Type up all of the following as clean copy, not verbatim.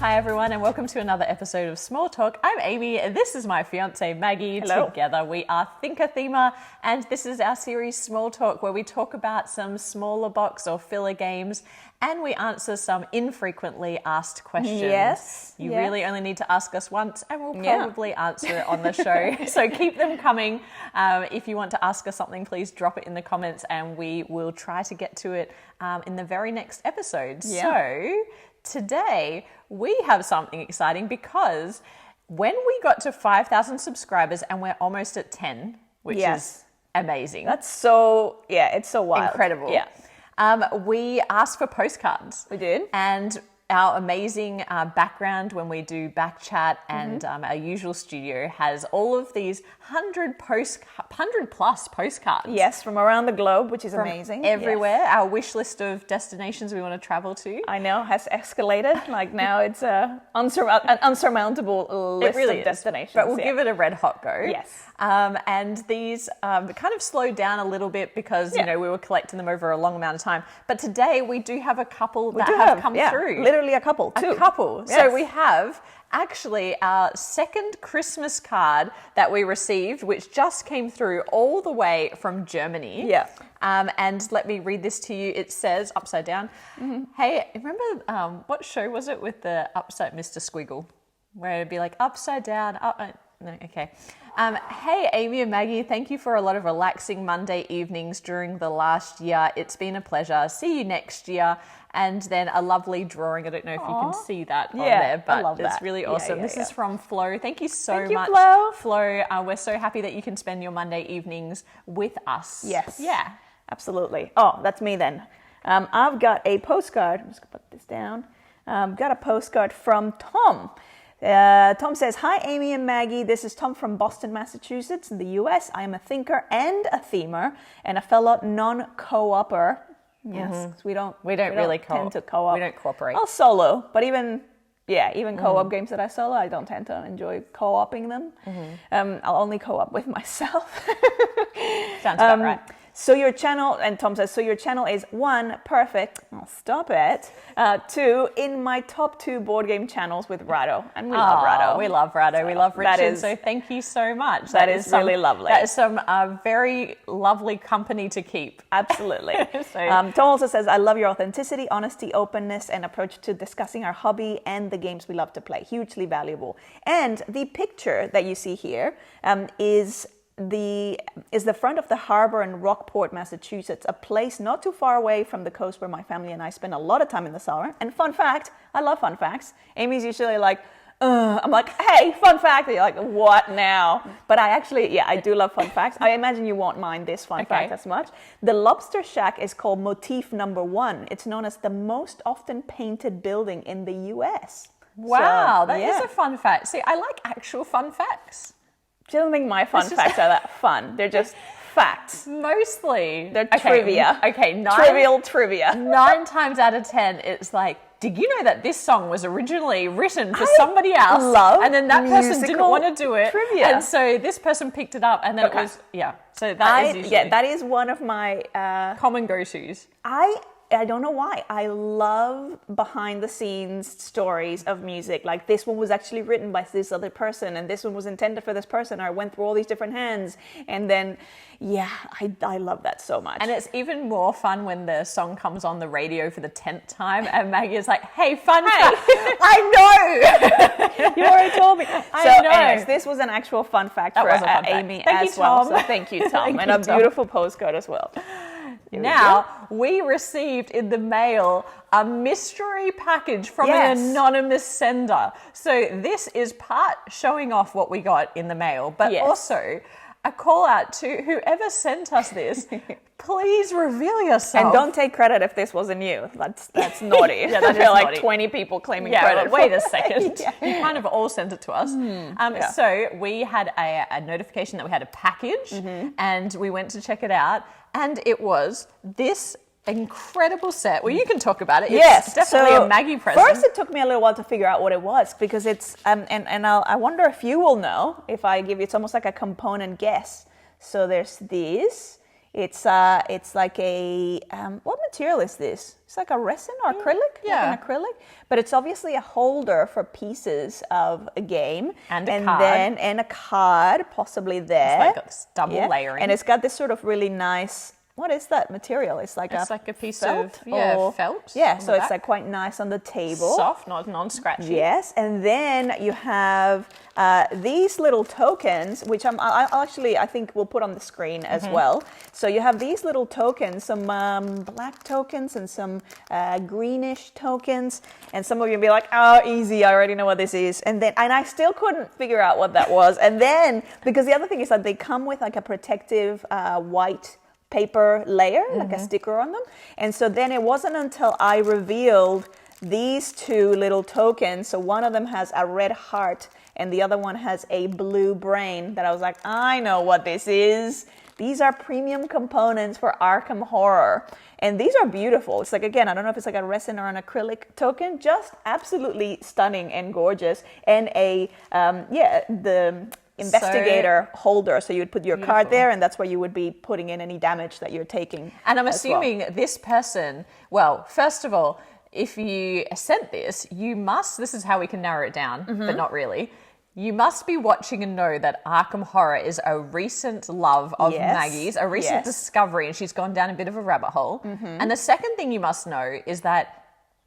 Hi everyone and welcome to another episode of Small Talk. I'm Amy and this is my fiance Maggie. Hello. Together we are ThinkerThemer and this is our series Small Talk where we talk about some smaller box or filler games and we answer some infrequently asked questions. Yes. You really only need to ask us once and we'll probably answer it on the show. So keep them coming. If you want to ask us something, please drop it in the comments and we will try to get to it in the very next episode. Yeah. So today we have something exciting because when we got to 5,000 subscribers and we're almost at 10, which is amazing. That's so, it's so wild. Incredible. Yeah. We asked for postcards. We did. And our amazing background when we do back chat and our usual studio has all of these 100 plus postcards. Yes, from around the globe, which is amazing. Everywhere. Yes. Our wish list of destinations we want to travel to. I know, has escalated. Like now it's an unsurmountable list of destinations. But we'll give it a red hot go. Yes. And these kind of slowed down a little bit because, you know, we were collecting them over a long amount of time. But today we do have a couple that have come through. Literally a couple, too. A couple. Yes. So we have actually our second Christmas card that we received, which just came through all the way from Germany. Yeah. And let me read this to you. It says, upside down, hey, remember what show was it with the upside Mr. Squiggle? Where it'd be like upside down, no, okay. Hey, Amy and Maggie, thank you for a lot of relaxing Monday evenings during the last year. It's been a pleasure. See you next year. And then a lovely drawing. I don't know if you can see that on there, but I love it's that. really awesome. This is from Flo. Thank you so much, Flo. Flo. We're so happy that you can spend your Monday evenings with us. Yes. Yeah. Absolutely. Oh, that's me then. I've got a postcard. I'm just going to put this down. Got a postcard from Tom. Tom says, hi, Amy and Maggie. This is Tom from Boston, Massachusetts in the US. I am a thinker and a themer and a fellow non-co-opper. Yes, 'cause we don't really tend to co-op. We don't cooperate. I'll solo, but even co-op games that I solo, I don't tend to enjoy co-oping them. I'll only co-op with myself. Sounds about right. So your channel, and Tom says, so your channel is 1, perfect, oh, stop it, 2, in my top 2 board game channels with Rado. And we love Rado. We love Rado. So we love Richard. that is- So thank you so much. That is really lovely. That is some very lovely company to keep. Absolutely. So- Tom also says, I love your authenticity, honesty, openness, and approach to discussing our hobby and the games we love to play. Hugely valuable. And the picture that you see here is the front of the harbor in Rockport, Massachusetts, a place not too far away from the coast where my family and I spend a lot of time in the summer. And fun fact, I love fun facts. Amy's usually like, I'm like, hey, fun fact. And you're like, what now? But I actually, I do love fun facts. I imagine you won't mind this fun fact as much. The Lobster Shack is called Motif Number 1. It's known as the most often painted building in the US. Wow, So, that is a fun fact. See, I like actual fun facts. I don't think my fun facts are that fun. They're just facts. Mostly. They're trivia. Okay, Trivial trivia. 9 times out of 10, it's like, did you know that this song was originally written for somebody else? And then that person didn't want to do it. Trivia. And so this person picked it up and then it was, So that is usually that is one of my common go-tos. I don't know why. I love behind the scenes stories of music. Like this one was actually written by this other person and this one was intended for this person. Or I went through all these different hands. And then, I love that so much. And it's even more fun when the song comes on the radio for the 10th time and Maggie is like, hey, fun fact. I know. You already told me. I know. Anyways, this was an actual fun fact for Amy as well. So thank you, Tom. And a beautiful postcard as well. Now, we received in the mail a mystery package from an anonymous sender. So this is part showing off what we got in the mail, but also a call out to whoever sent us this. Please reveal yourself. And don't take credit if this wasn't you. That's naughty. That is like naughty. 20 people claiming credit. But wait a second. You kind of all sent it to us. So we had a notification that we had a package and we went to check it out. And it was this incredible set. Well, you can talk about it. It's definitely a Maggie present. First, it took me a little while to figure out what it was because it's, I wonder if you will know if I give you, it's almost like a component guess. So there's these. It's like a, what material is this? It's like a resin or acrylic? Yeah. Like an acrylic? But it's obviously a holder for pieces of a game. And a card. And a card, possibly there. It's like it's double layering. And it's got this sort of really nice... What is that material? It's like a piece felt, of felt. Yeah, so it's like quite nice on the table. Soft, not non-scratchy. Yes, and then you have these little tokens, which I think we'll put on the screen as well. So you have these little tokens, some black tokens and some greenish tokens, and some of you will be like, oh, easy, I already know what this is. And I still couldn't figure out what that was. And then, because the other thing is that they come with like a protective white paper layer, like a sticker on them. And so then it wasn't until I revealed these two little tokens, so one of them has a red heart and the other one has a blue brain, that I was like, I know what this is. These are premium components for Arkham Horror. And these are beautiful. It's like, again, I don't know if it's like a resin or an acrylic token, just absolutely stunning and gorgeous. And the investigator holder, so you'd put your card there, and that's where you would be putting in any damage that you're taking. And I'm assuming this person, well, first of all, if you sent this, this is how we can narrow it down, but not really. You must be watching and know that Arkham Horror is a recent love of Maggie's, a recent discovery, and she's gone down a bit of a rabbit hole. And the second thing you must know is that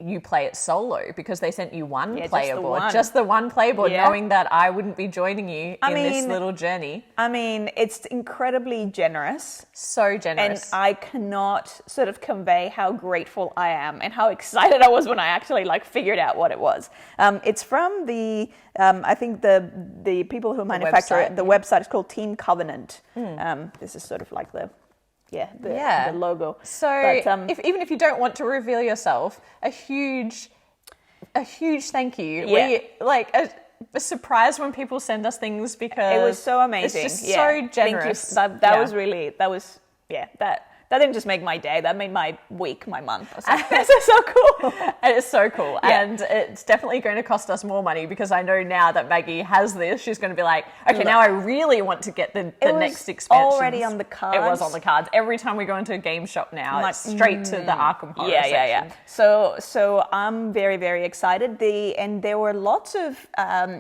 you play it solo, because they sent you one player board, just the one player board, knowing that I wouldn't be joining you in this little journey. I mean, it's incredibly generous. So generous. And I cannot sort of convey how grateful I am and how excited I was when I actually figured out what it was. It's from the, I think the people who manufacture it, the website is called Team Covenant. This is sort of like the logo. So even if you don't want to reveal yourself, a huge thank you. Yeah. We a surprise when people send us things, because it was so amazing. It's just so generous. That didn't just make my day, that made my week, my month. This is so cool. It is so cool. Yeah. And it's definitely going to cost us more money, because I know now that Maggie has this, she's going to be like, okay, now I really want to get the next expansion. Already on the cards. It was on the cards. Every time we go into a game shop now, it's straight to the Arkham Horror section. So I'm very, very excited. And there were lots of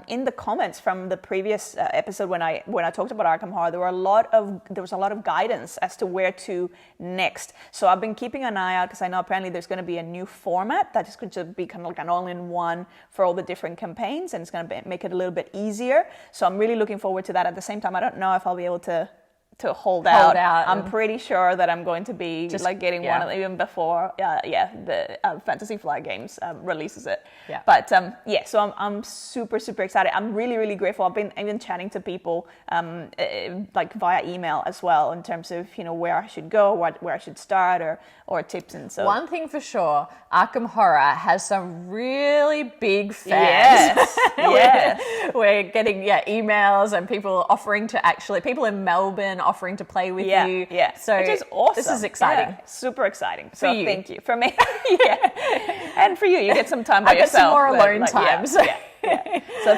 in the comments from the previous episode when I talked about Arkham Horror, there was a lot of guidance as to where to next. So I've been keeping an eye out, because I know apparently there's going to be a new format that is going to be kind of like an all-in-one for all the different campaigns, and it's going to make it a little bit easier. So I'm really looking forward to that. At the same time, I don't know if I'll be able to hold out. I'm pretty sure that I'm going to be getting one of them even before the Fantasy Flight Games releases it. Yeah. But so I'm super, super excited. I'm really, really grateful. I've been chatting to people via email as well, in terms of where I should go, where I should start, or tips. And so one thing for sure, Arkham Horror has some really big fans. Yes. We're getting emails and people offering to people in Melbourne offering to play with you. Yeah. So which is awesome. This is exciting. Yeah, super exciting. So for you. Thank you. For me. And for you get some time by yourself. I get some more alone time. So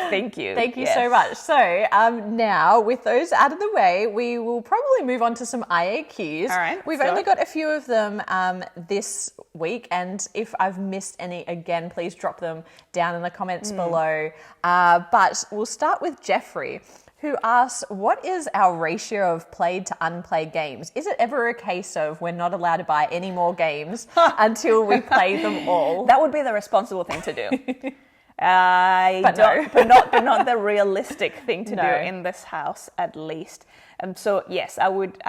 thank you. Thank you so much. So now, with those out of the way, we will probably move on to some IAQs. All right. We've only got a few of them this week, and if I've missed any, again, please drop them down in the comments below. But we'll start with Jeffrey, who asks, what is our ratio of played to unplayed games? Is it ever a case of we're not allowed to buy any more games until we play them all? That would be the responsible thing to do. But not the realistic thing to do in this house, at least. So yes, I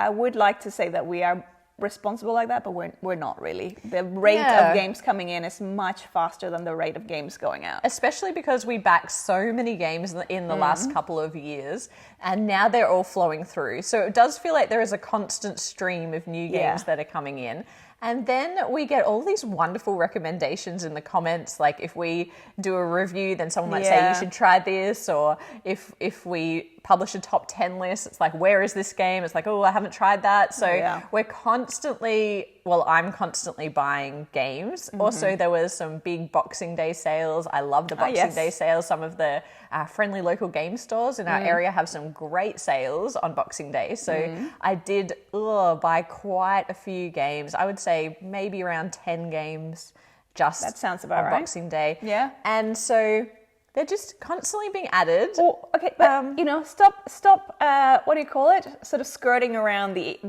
would like to say that we are responsible like that, but we're not really. The rate of games coming in is much faster than the rate of games going out. Especially because we backed so many games in the last couple of years, and now they're all flowing through. So it does feel like there is a constant stream of new games that are coming in. And then we get all these wonderful recommendations in the comments. Like if we do a review, then someone might say you should try this, or if we publish a top 10 list. It's like, where is this game? It's like, oh, I haven't tried that. So we're constantly, I'm constantly buying games. Also, there was some big Boxing Day sales. I love the Boxing Day sales. Some of the friendly local game stores in our area have some great sales on Boxing Day. So I did buy quite a few games. I would say maybe around 10 games just that sounds about on right. Boxing Day. Yeah. And so they're just constantly being added. Oh, okay, but stop. What do you call it? Sort of skirting around the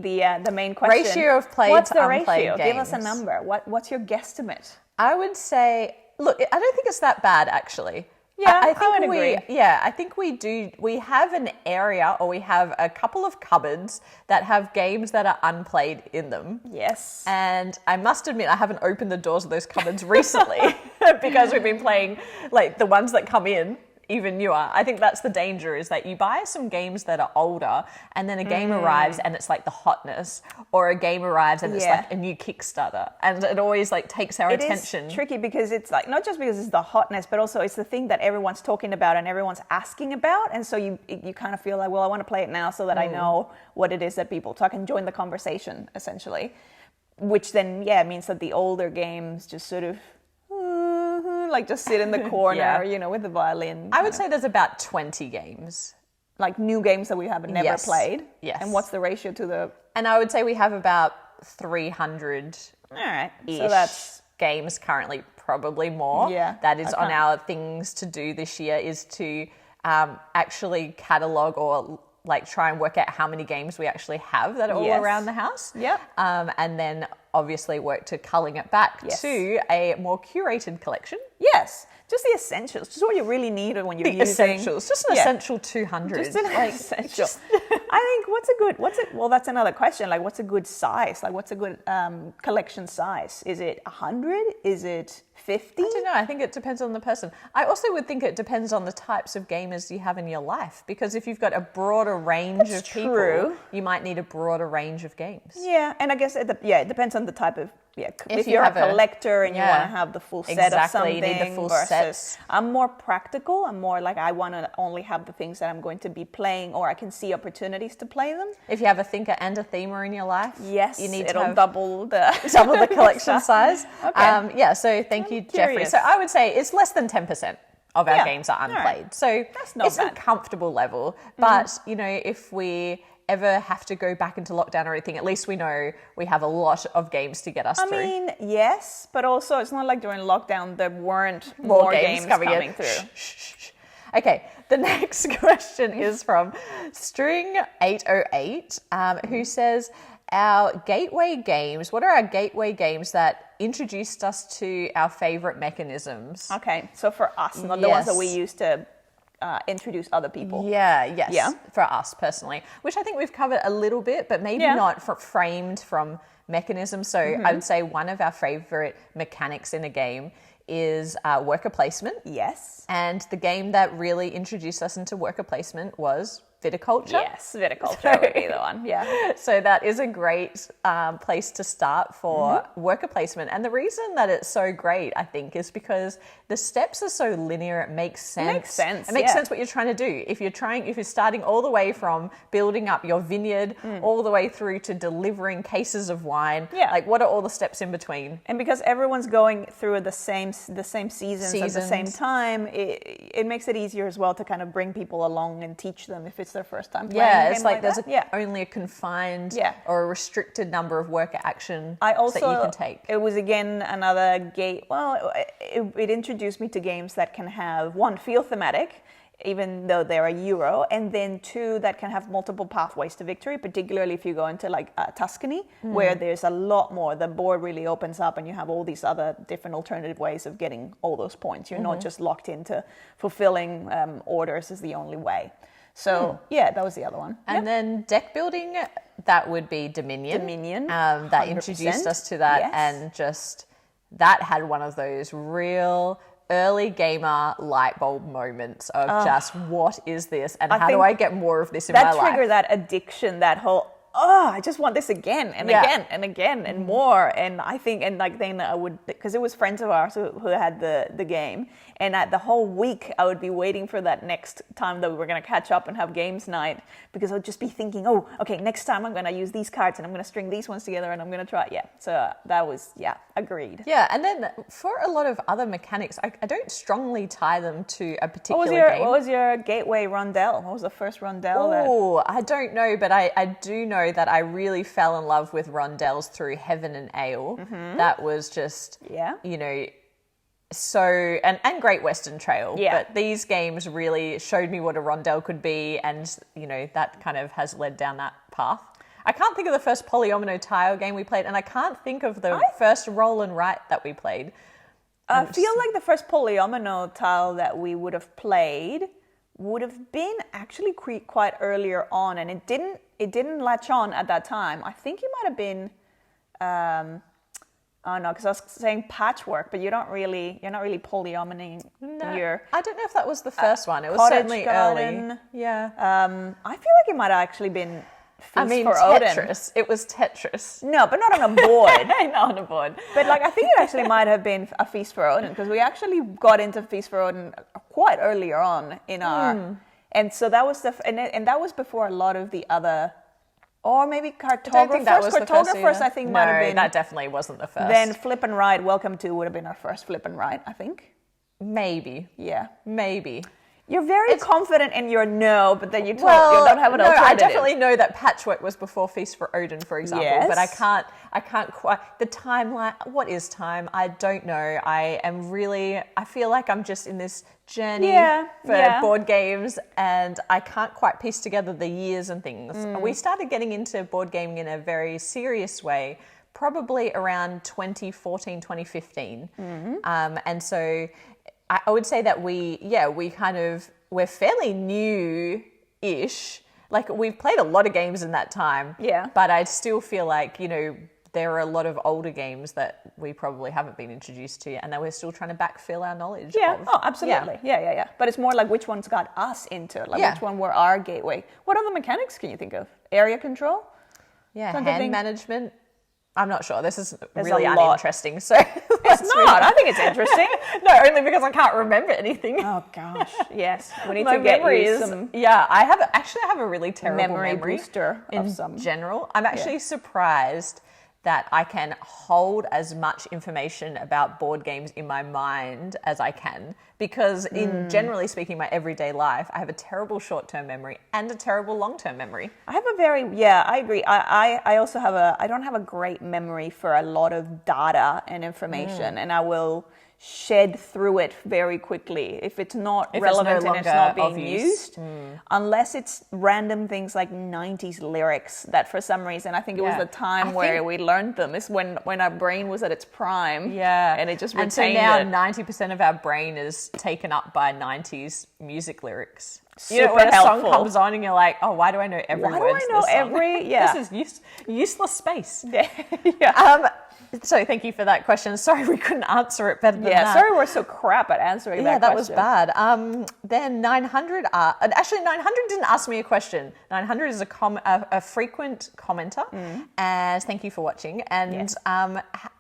main question. Ratio of played What's to the unplayed ratio? games. Give us a number. What's your guesstimate? I would say, look, I don't think it's that bad actually. Yeah, I think I would agree. Yeah, I think we have an area, or we have a couple of cupboards that have games that are unplayed in them. Yes. And I must admit, I haven't opened the doors of those cupboards recently because we've been playing like the ones that come in, even newer. I think that's the danger, is that you buy some games that are older and then a game arrives and it's like the hotness, or a game arrives and it's like a new Kickstarter, and it always like takes our attention. It is tricky because it's like, not just because it's the hotness, but also it's the thing that everyone's talking about and everyone's asking about, and so you kind of feel like, well, I want to play it now so that I know what it is that people, so I can join the conversation essentially, which then means that the older games just sort of like just sit in the corner, with the violin. I would say there's about 20 games. Like new games that we haven't never played. Yes. And what's the ratio to the... And I would say we have about 300 All right. So that's games currently, probably more. Yeah. That is on our things to do this year, is to actually catalogue or like try and work out how many games we actually have that are all around the house. Yep. And then obviously work to culling it back to a more curated collection. Yes. Just the essentials, just what you really need when you're using... essentials, just an essential 200. Just an essential. I think well, that's another question. Like, what's a good size? Like, what's a good collection size? Is it 100? Is it 50? I don't know. I think it depends on the person. I also would think it depends on the types of gamers you have in your life, because if you've got a broader range of people, you might need a broader range of games. Yeah, and I guess it depends on the type of... Yeah, if you're a collector and you want to have the full set of something, you need the full versus sets. I'm more practical. I'm more like, I want to only have the things that I'm going to be playing, or I can see opportunities to play them. If you have a thinker and a themer in your life, yes, you need it'll to have double the collection size. Okay. So thank you, Jeffrey. Curious. So I would say it's less than 10% of our games are unplayed. Right. So that's not it's bad. a comfortable level. But, if we ever have to go back into lockdown or anything, at least we know we have a lot of games to get us through. I mean, yes, but also it's not like during lockdown there weren't more games coming through. Okay, the next question is from String808, who says, our gateway games, what are our gateway games that introduced us to our favourite mechanisms? Okay, so for us, not the ones that we used to introduce other people. Yeah, for us personally, which I think we've covered a little bit, but maybe not framed from mechanism. So I would say one of our favorite mechanics in a game is worker placement. Yes. And the game that really introduced us into worker placement was viticulture. Yes, viticulture would be the one. Yeah. So that is a great place to start for worker placement. And the reason that it's so great, I think, is because the steps are so linear. It makes sense. It makes sense what you're trying to do. If you're starting all the way from building up your vineyard all the way through to delivering cases of wine, like what are all the steps in between? And because everyone's going through the same seasons at the same time, it makes it easier as well to kind of bring people along and teach them if it's their first time playing. Yeah, it's like there's that. only a confined or a restricted number of worker action that you can take. It was again another gate. Well, it introduced me to games that can have, one, feel thematic, even though they're a Euro, and then two, that can have multiple pathways to victory, particularly if you go into like Tuscany, where there's a lot more. The board really opens up and you have all these other different alternative ways of getting all those points. You're not just locked into fulfilling orders as the only way. So, that was the other one. And then deck building, that would be Dominion. That 100%. introduced us to that, and just that had one of those real early gamer light bulb moments of just, what is this? And how do I get more of this in my life? That triggered that addiction, that whole, oh, I just want this again and Yeah. again and again and more. And I think, and like then I would, because it was friends of ours who had the game, and the whole week I would be waiting for that next time that we were going to catch up and have games night, because I would just be thinking, oh, okay, next time I'm going to use these cards and I'm going to string these ones together and I'm going to try. Yeah, so that was, agreed. Yeah, and then for a lot of other mechanics, I don't strongly tie them to a particular game. What was your gateway rondelle? What was the first rondelle? Oh, I don't know, but I do know that I really fell in love with rondelles through Heaven and Ale. That was just, so, and Great Western Trail. Yeah. But these games really showed me what a rondelle could be, and, that kind of has led down that path. I can't think of the first polyomino tile game we played, and I can't think of the first roll and write that we played. I feel like the first polyomino tile that we would have played would have been actually quite earlier on, and it didn't latch on at that time. I think it might have been, because I was saying patchwork, but you're not really polyominoing. No, I don't know if that was the first one. It was Cottage certainly Garden. early. Yeah. I feel like it might have actually been Feast for Tetris. Odin. It was Tetris. No, but not on a board. Not on a board. But I think it actually might have been a Feast for Odin, because we actually got into Feast for Odin quite earlier on in our, and so that was and that was before a lot of the other, or maybe Cartographers. I don't think that was the first Cartographers, I think, might have been. That definitely wasn't the first. Then Flip and Ride, Welcome to would have been our first Flip and Ride, I think. Maybe. Yeah. Maybe. You're very confident in your no, but then you don't have an alternative. I definitely know that Patchwork was before Feast for Odin, for example. Yes. But I can't quite, the timeline, what is time? I don't know. I feel like I'm just in this journey for board games, and I can't quite piece together the years and things. We started getting into board gaming in a very serious way probably around 2014, 2015. And so I would say that we're fairly new-ish. Like, we've played a lot of games in that time. Yeah. But I still feel like, there are a lot of older games that we probably haven't been introduced to, and that we're still trying to backfill our knowledge of. Oh, absolutely. Yeah. But it's more like which ones got us into it, which one were our gateway. What other mechanics can you think of? Area control? Yeah, hand management. I'm not sure. This is There's really a lot. uninteresting. So It's not. I think it's interesting. No, only because I can't remember anything. Oh gosh. Yes. We need My to get memory you is, some I have a really terrible memory memory booster in of some. general. I'm actually surprised that I can hold as much information about board games in my mind as I can, because in generally speaking, my everyday life, I have a terrible short-term memory and a terrible long-term memory. I have I agree. I also I don't have a great memory for a lot of data and information, and I will shed through it very quickly if it's not relevant and it's not being used, unless it's random things like 90s lyrics that for some reason, I think it was the time where we learned them, is when our brain was at its prime, and it just retained it. And so now 90% of our brain is taken up by 90s music lyrics. Super when a helpful. song comes on and you're like, oh, why do I know every word to this song? This is useless space. So thank you for that question. Sorry we couldn't answer it better than that. Sorry we're so crap at answering that question. Yeah, that was bad. Then 900, actually 900 didn't ask me a question. 900 is a frequent commenter, and thank you for watching. And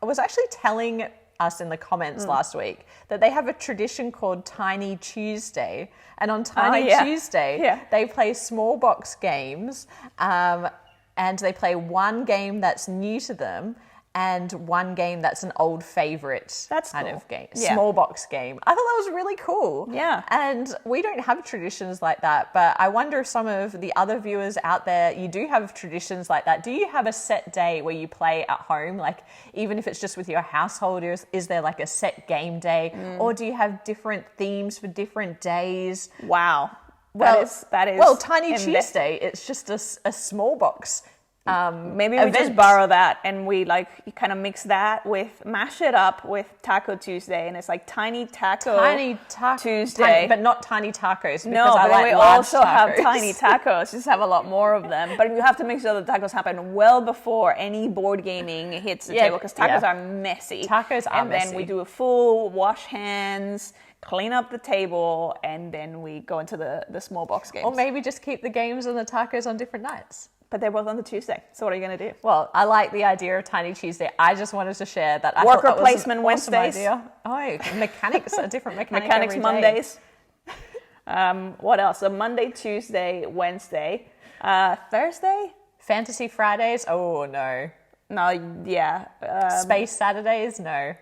was actually telling us in the comments last week that they have a tradition called Tiny Tuesday. And on Tiny Tuesday, they play small box games, and they play one game that's new to them and one game that's an old favorite of game. Small box game. I thought that was really cool. Yeah. And we don't have traditions like that, but I wonder if some of the other viewers out there, you do have traditions like that. Do you have a set day where you play at home? Like, even if it's just with your household, is there like a set game day? Or do you have different themes for different days? Wow. Well, that is well, Tiny Tuesday, it's just a small box. Maybe we just borrow that and we kind of mash it up with Taco Tuesday, and it's like Tiny Taco Tuesday. But not tiny tacos. No, but we also have tiny tacos. Just have a lot more of them. But you have to make sure the tacos happen well before any board gaming hits the table, because tacos are messy. Tacos are messy. And then we do a full wash hands, clean up the table, and then we go into the small box games. Or maybe just keep the games and the tacos on different nights. But they're both on the Tuesday. So what are you going to do? Well, I like the idea of Tiny Tuesday. I just wanted to share that. I Work thought that replacement was an awesome Wednesdays. idea. Oh, mechanics, a different mechanic Mechanics every day. Mondays. What else? So Monday, Tuesday, Wednesday. Thursday? Fantasy Fridays? Oh, no. No, yeah. Space Saturdays? No.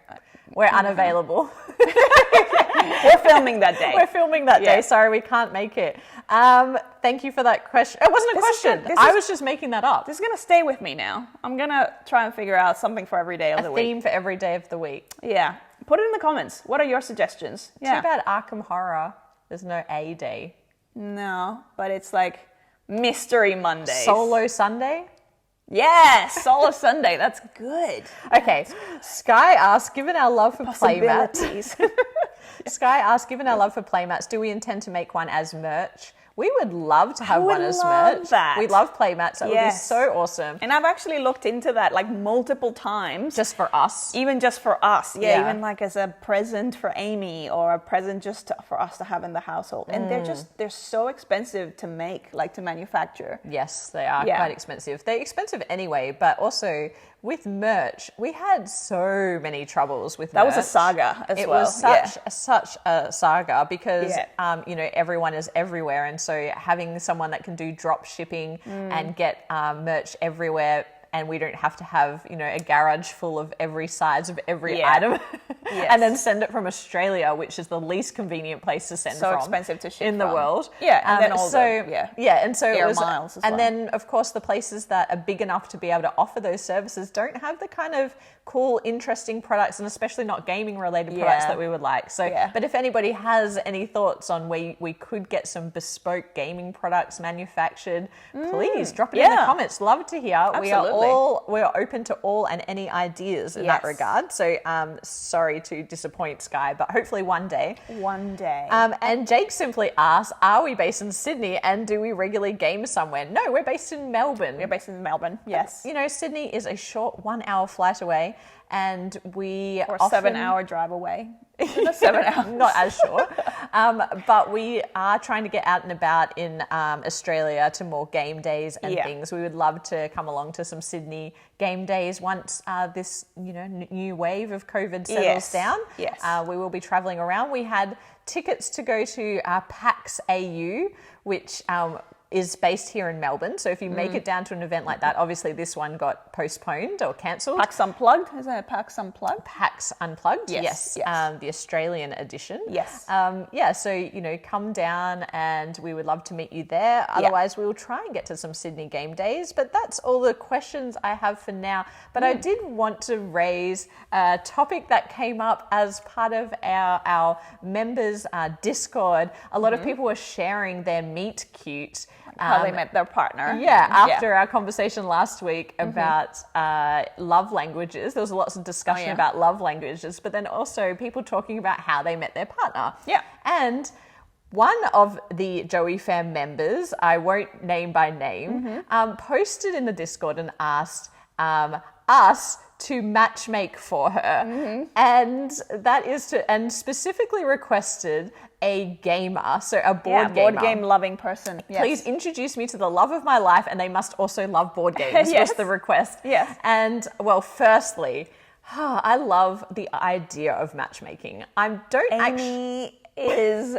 We're unavailable. We're filming that day. We're filming that day. Sorry, we can't make it. Thank you for that question. It wasn't a question. I was just making that up. This is going to stay with me now. I'm going to try and figure out something for every day of the week. A theme for every day of the week. Yeah. Put it in the comments. What are your suggestions? Yeah. Too bad Arkham Horror, there's no A day. No, but it's like Mystery Monday. Solo Sunday? Yes, Solo Sunday. That's good. Okay. Sky asks, given our love for playmats, Sky asks, given our love for playmats, do we intend to make one as merch? We would love to have one as merch. That. We love playmats. That would be so awesome. And I've actually looked into that like multiple times. Just for us. Even just for us. Yeah, even like as a present for Amy or a present just for us to have in the household. And they're so expensive to make, like to manufacture. Yes, they are quite expensive. They're expensive anyway, but also with merch, we had so many troubles with merch. That was a saga as well. It was such a saga because, everyone is everywhere. And so having someone that can do drop shipping and get merch everywhere, and we don't have to have, a garage full of every size of every item and then send it from Australia, which is the least convenient place to send from. So expensive to ship in the world. Yeah, and then all and so air it was, miles as and well. then of course the places that are big enough to be able to offer those services don't have the kind of cool, interesting products, and especially not gaming related products that we would like. So, but if anybody has any thoughts on where we could get some bespoke gaming products manufactured, please drop it in the comments. Love to hear. Absolutely. We are open to all and any ideas in that regard. So, sorry to disappoint Sky, but hopefully one day. One day. And Jake simply asks, are we based in Sydney and do we regularly game somewhere? No, we're based in Melbourne. We're based in Melbourne, yes. Sydney is a short 1 hour flight away. And we or a 7 hour drive away. 7 hours. Not as short. But we are trying to get out and about in Australia to more game days and things. We would love to come along to some Sydney game days once this new wave of COVID settles down. Yes. We will be travelling around. We had tickets to go to PAX AU, which is based here in Melbourne. So if you make it down to an event like that, obviously this one got postponed or cancelled. PAX Unplugged? Is it PAX Unplugged? PAX Unplugged, yes. The Australian edition. Yes. So, come down and we would love to meet you there. Otherwise, we will try and get to some Sydney game days. But that's all the questions I have for now. But I did want to raise a topic that came up as part of our members' Discord. A lot of people were sharing their meet cute. How they met their partner. After our conversation last week about love languages, there was lots of discussion about love languages, but then also people talking about how they met their partner. Yeah. And one of the Joey Fam members, I won't name by name, posted in the Discord and asked us to matchmake for her. And that is and specifically requested a gamer, so a board gamer. Board game loving person. Yes. Please introduce me to the love of my life, and they must also love board games, was the request. Yes. And, well, firstly, I love the idea of matchmaking. Amy is...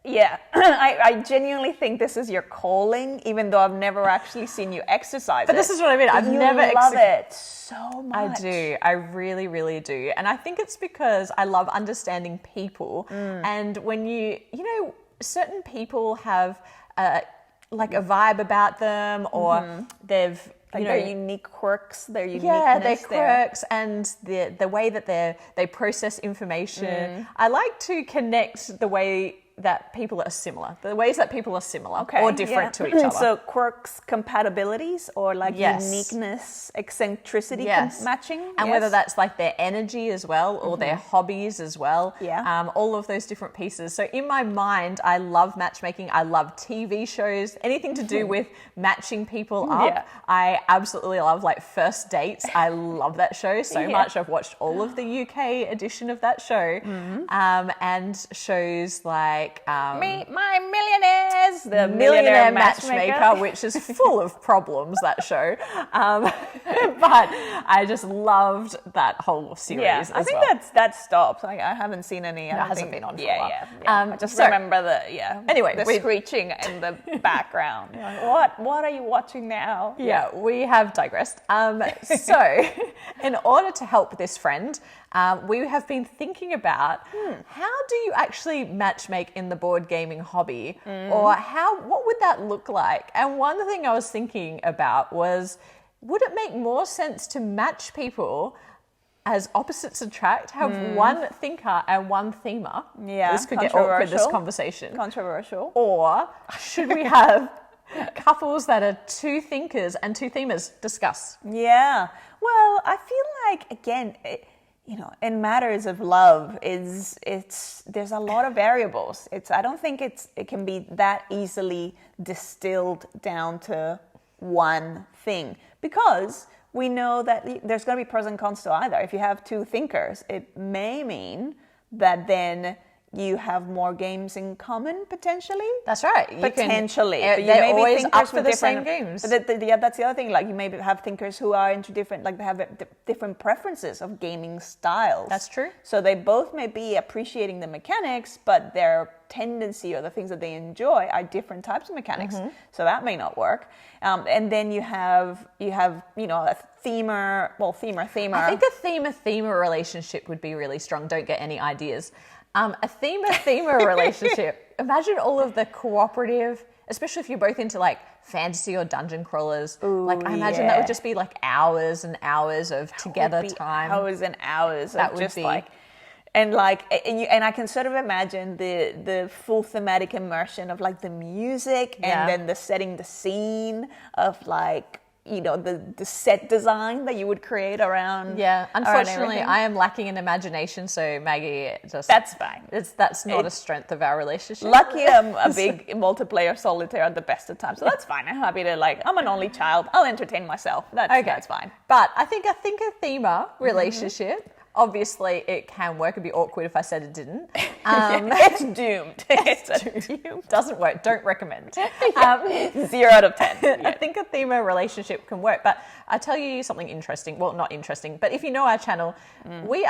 Yeah, I genuinely think this is your calling, even though I've never actually seen you exercise But this is what I mean. I've never love it so much. I do. I really, really do. And I think it's because I love understanding people. And when certain people have like a vibe about them, or they've their unique quirks, their uniqueness. Yeah, their quirks and the way that they process information. I like to connect the way that people are similar, the ways that people are similar or different to each other. So quirks, compatibilities, or like uniqueness, eccentricity matching. And whether that's like their energy as well, or their hobbies as well. Yeah. All of those different pieces. So in my mind, I love matchmaking. I love TV shows, anything to do with matching people up. Yeah. I absolutely love like First Dates. I love that show so much. I've watched all of the UK edition of that show. And shows like Meet My Yes, the Millionaire Matchmaker, which is full of problems, that show. But I just loved that whole series. Yeah, I think that stopped. Like, I haven't seen any. It hasn't been on for a while. I just remember the screeching in the background. Like, what are you watching now? Yeah, we have digressed. So, in order to help this friend, we have been thinking about how do you actually matchmake in the board gaming hobby, or what would that look like? And one thing I was thinking about was, would it make more sense to match people as opposites attract, have one thinker and one themer? Yeah, this could get awkward, this conversation. Controversial. Or should we have couples that are two thinkers and two themers? Discuss. Yeah. Well, I feel like, again, in matters of love, there's a lot of variables. I don't think it can be that easily distilled down to one thing, because we know that there's going to be pros and cons to either. If you have two thinkers, it may mean that then you have more games in common, potentially. That's right. Potentially. They're always up for the same games. But that's the other thing. Like, you may have thinkers who are into different, like, they have different preferences of gaming styles. That's true. So they both may be appreciating the mechanics, but their tendency or the things that they enjoy are different types of mechanics. So that may not work. And then you have a themer. I think a themer relationship would be really strong. Don't get any ideas. A themer relationship. Imagine all of the cooperative, especially if you're both into like fantasy or dungeon crawlers. Ooh, like, I imagine that would just be like hours and hours of together time. Hours and hours. That of would just be like, and I can sort of imagine the full thematic immersion of like the music and then the setting the scene of like, the set design that you would create around. Yeah, unfortunately, I am lacking in imagination, so Maggie, that's fine. That's not a strength of our relationship. Lucky I'm a big multiplayer solitaire at the best of times, so that's fine. I'm happy to, I'm an only child. I'll entertain myself. That's fine. But I think a thinker-themer relationship, obviously it can work. It'd be awkward if I said it didn't. It's doomed. It's doomed. Doesn't work. Don't recommend. 0 out of 10. I think a themer relationship can work. But I tell you something interesting. Well, not interesting, but if you know our channel, we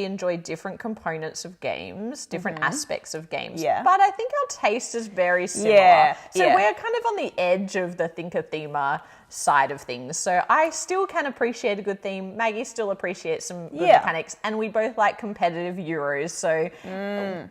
enjoy different components of games, different aspects of games. Yeah. But I think our taste is very similar. Yeah. So we're kind of on the edge of the thinker-themer side of things. So I still can appreciate a good theme. Maggie still appreciates some good mechanics, and we both like competitive Euros. So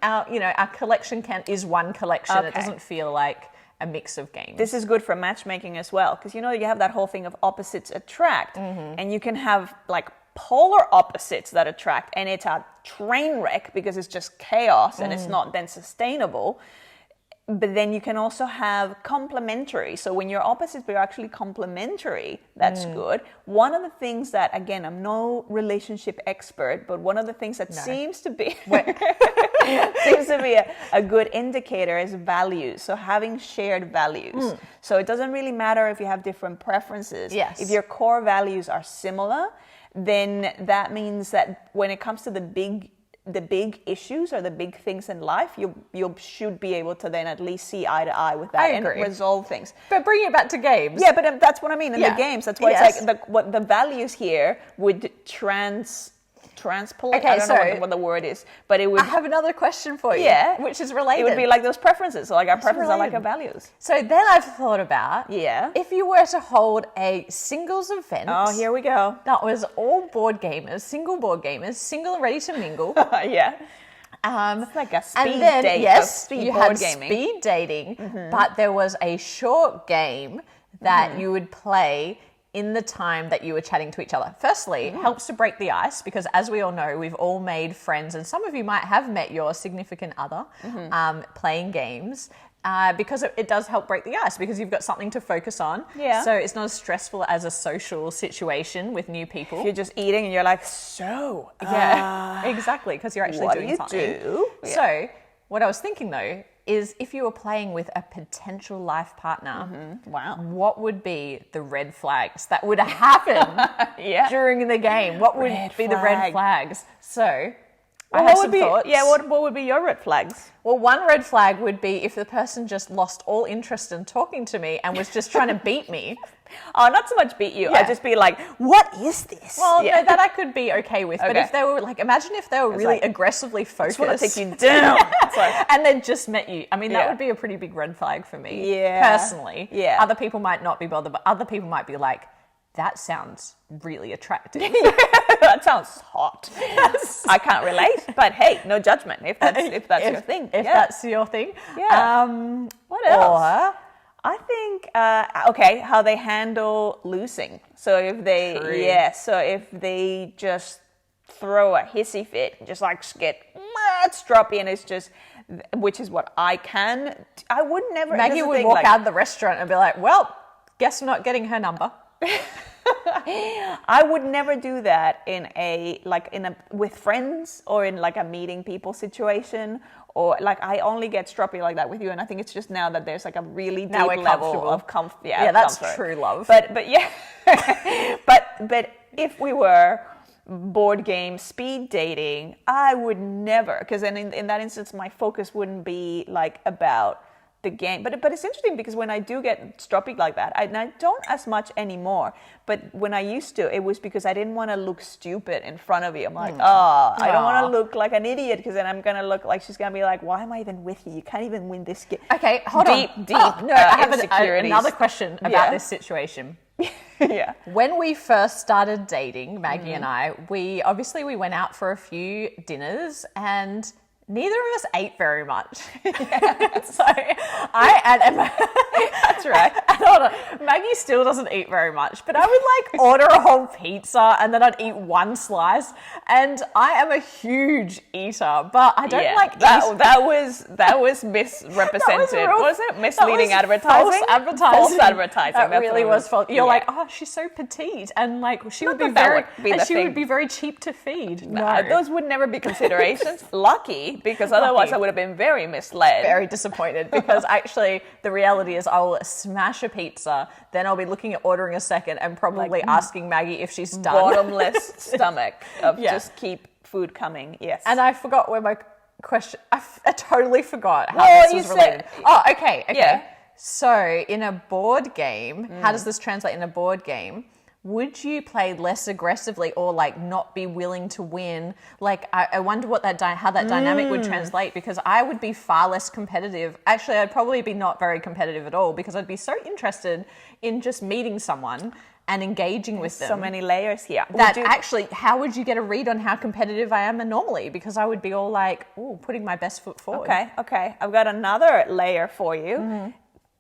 our collection is one collection. Okay. It doesn't feel like a mix of games. This is good for matchmaking as well, because you have that whole thing of opposites attract, and you can have like polar opposites that attract, and it's a train wreck because it's just chaos and it's not then sustainable. But then you can also have complementary. So when you're opposites but you're actually complementary, that's good. One of the things that, again, I'm no relationship expert, but one of the things that seems to be a good indicator is values. So having shared values. So it doesn't really matter if you have different preferences. Yes. If your core values are similar, then that means that when it comes to the big issues or the big things in life, you should be able to then at least see eye to eye with that and resolve things. But bring it back to games. Yeah, but that's what I mean in the games. That's why it's like what the values here would transpolate. Okay, I don't know what the word is, but it would. I have another question for you. Yeah, which is related. It would be like those preferences. So like our preferences are like our values. So then I've thought about if you were to hold a singles event. Oh, here we go. That was all board gamers, single and ready to mingle. Yeah. It's like a speed date. Yes, you had speed dating, but there was a short game that you would play in the time that you were chatting to each other. Firstly, it helps to break the ice, because as we all know, we've all made friends, and some of you might have met your significant other playing games. Because it does help break the ice, because you've got something to focus on. Yeah. So it's not as stressful as a social situation with new people. If you're just eating and you're like, exactly, because you're actually doing something. Yeah. So what I was thinking though is, if you were playing with a potential life partner, what would be the red flags that would happen during the game? What would be the red flags? So I have some thoughts. Yeah, what would be your red flags? Well, one red flag would be if the person just lost all interest in talking to me and was just trying to beat me. Oh, not so much beat you. Yeah. I'd just be like, what is this? Well, no, that I could be okay with. But if they were like, imagine if they were really aggressively focused. I just want to take you down. And then just met you. I mean, that would be a pretty big red flag for me. Yeah. Personally. Yeah. Other people might not be bothered, but other people might be like, that sounds really attractive. That sounds hot. I can't relate, but hey, no judgment if that's your thing. If that's your thing. Yeah. What else? Or, I think how they handle losing. So if they just throw a hissy fit and just like get stroppy, and it's just, which is what I would never. Maggie would walk out of the restaurant and be like, well, guess I'm not getting her number. I would never do that with friends or in like a meeting people situation, or like I only get stroppy like that with you, and I think it's just now that there's like a really deep level of comfort. Yeah, that's true love. But yeah, but if we were board game speed dating, I would never, because then in that instance my focus wouldn't be like about the game, but it's interesting because when I do get stroppy like that, I don't as much anymore. But when I used to, it was because I didn't want to look stupid in front of you. I'm like, I don't want to look like an idiot, because then I'm gonna look like she's gonna be like, why am I even with you? You can't even win this game. Okay, hold on. Deep. No, I have another question about this situation. Yeah. When we first started dating, Maggie and I, we went out for a few dinners, and neither of us ate very much. So that's right. And hold on, Maggie still doesn't eat very much, but I would like order a whole pizza and then I'd eat one slice. And I am a huge eater, but I don't like that was misrepresented. Was it misleading advertising? False advertising. False advertising. That really was false. You're like, oh, she's so petite, and like she would be very cheap to feed. No, those would never be considerations. Lucky. Because otherwise I would have been very misled. Very disappointed, because actually the reality is I'll smash a pizza, then I'll be looking at ordering a second and probably asking Maggie if she's done. Bottomless stomach of just keep food coming. Yes. And I forgot where my question, I totally forgot how this was related. Okay. Yeah. So in a board game, how does this translate in a board game? Would you play less aggressively or like not be willing to win? Like I wonder how that dynamic would translate, because I would be far less competitive. Actually, I'd probably be not very competitive at all, because I'd be so interested in just meeting someone and engaging with them. So many layers here. Actually, how would you get a read on how competitive I am normally? Because I would be all like, putting my best foot forward. Okay. I've got another layer for you.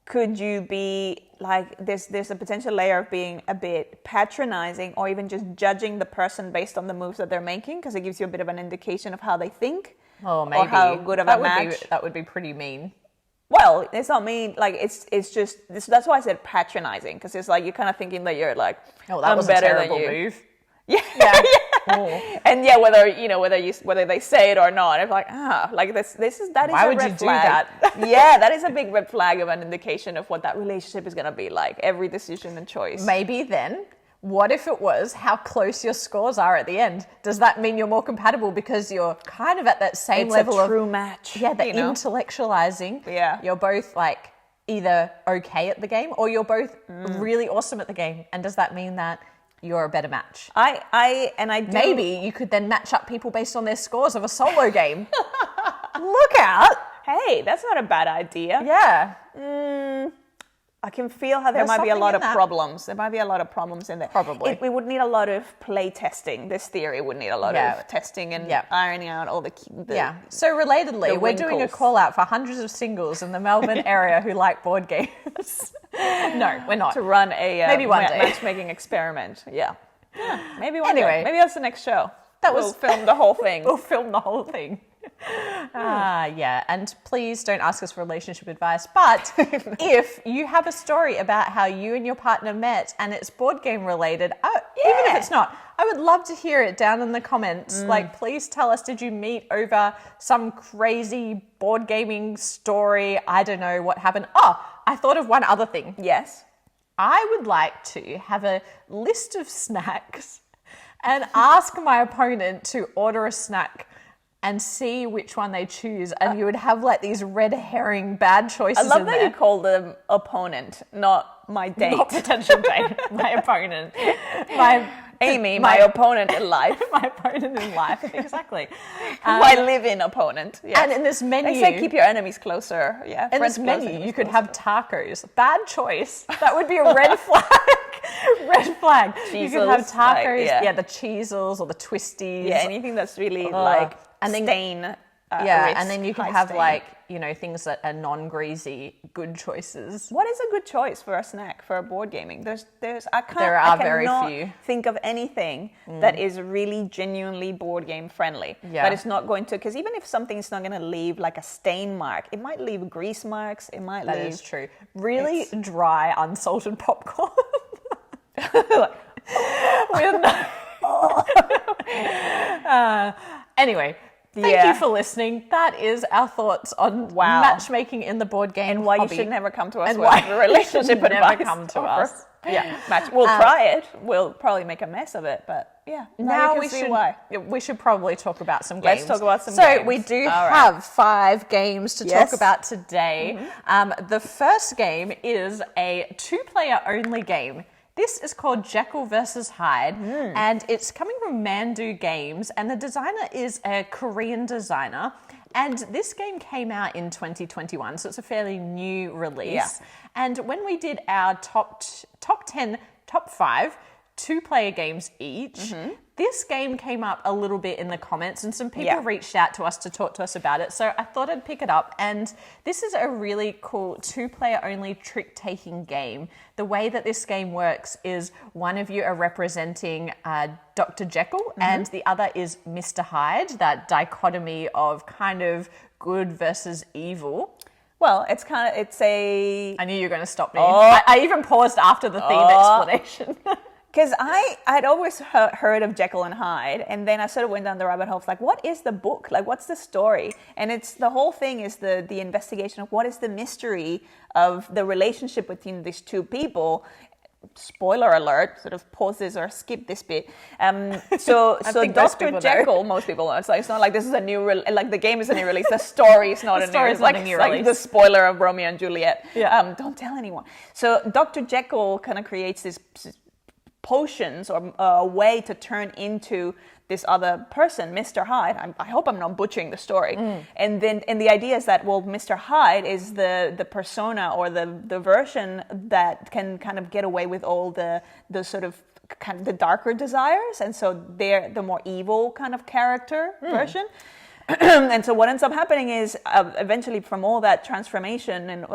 Could you be like, there's a potential layer of being a bit patronizing, or even just judging the person based on the moves that they're making, because it gives you a bit of an indication of how they think. Oh, maybe. Or how good of a match. That would be pretty mean. Well, it's not mean. Like it's just that's why I said patronizing, because it's like you're kind of thinking that you're like, that was a terrible move. Yeah. And whether they say it or not, it's like that is why a would red you flag. do that? Yeah, that is a big red flag of an indication of what that relationship is going to be like. Every decision and choice. Maybe then, what if it was how close your scores are at the end? Does that mean you're more compatible because you're kind of at that same level of true match? Yeah, the intellectualizing. Yeah, you're both like either okay at the game, or you're both really awesome at the game. And does that mean that you're a better match? I do. Maybe you could then match up people based on their scores of a solo game. Look out. Hey, that's not a bad idea. Yeah. I can feel how there might be a lot of problems. There might be a lot of problems in there. Probably. We would need a lot of play testing. This theory would need a lot of testing and ironing out all the So relatedly, we're doing a call out for hundreds of singles in the Melbourne area who like board games. No, we're not. To run a maybe one day. matchmaking experiment. Yeah. Maybe one day. Maybe that's the next show. We'll film the whole thing. We'll film the whole thing. And please don't ask us for relationship advice, but if you have a story about how you and your partner met and it's board game related, even if it's not, I would love to hear it down in the comments. Like, please tell us, did you meet over some crazy board gaming story? I don't know what happened. I thought of one other thing. Yes. I would like to have a list of snacks and ask my opponent to order a snack and see which one they choose, and you would have like these red herring bad choices. I love in that there. you call them opponent, not my date. Not potential date, my opponent, my Amy, my opponent in life. my opponent in life, exactly. My live-in opponent. Yes. And in this menu, they say keep your enemies closer. Yeah. in friends this closer, menu, enemies you could closer. have tacos. Bad choice. That would be a red flag. Red flag. You could have Cheezels, like, tacos, the cheesels or the twisties. Yeah, anything that's really like and then, stain. and then you could high have stain. like, things that are non-greasy, good choices. What is a good choice for a snack for a board gaming? There are very few. Think of anything that is really genuinely board game friendly. Yeah. That is not going to, because even if something's not going to leave like a stain mark, it might leave grease marks. It might That leave. is true. Really dry, unsalted popcorn. Anyway, thank you for listening. That is our thoughts on matchmaking in the board game and why hobby. you should never come to us And with why a relationship you should advice. never come to over us. Yeah. We'll try it. We'll probably make a mess of it, but yeah. Now you can see why. we should probably talk about some games. Let's talk about some games. games. So we do All right. have 5 games to Yes. talk about today. The first game is a 2-player only game. This is called Jekyll versus Hyde, and it's coming from Mandu Games, and the designer is a Korean designer. And this game came out in 2021, so it's a fairly new release. Yeah. And when we did our top 5 2-player games each, this game came up a little bit in the comments, and some people reached out to us to talk to us about it. So I thought I'd pick it up. And this is a really cool 2-player only trick-taking game. The way that this game works is one of you are representing Dr. Jekyll and the other is Mr. Hyde, that dichotomy of kind of good versus evil. Well, it's a... I knew you were going to stop me. I even paused after the theme explanation. Because I'd always heard of Jekyll and Hyde, and then I sort of went down the rabbit hole of like, what is the book? Like, what's the story? And it's the whole thing is the investigation of what is the mystery of the relationship between these two people. Spoiler alert, sort of pause this or skip this bit. So Dr. Jekyll, most people know. It's not like this is a new, like the game is a new release. The story is not a new release. Like the spoiler of Romeo and Juliet. Yeah. Don't tell anyone. So Dr. Jekyll kind of creates this potions or a way to turn into this other person, Mr. Hyde. I hope I'm not butchering the story. And the idea is that, well, Mr. Hyde is the persona or the version that can kind of get away with all the sort of kind of the darker desires, and so they're the more evil kind of character version. And so what ends up happening is eventually from all that transformation, and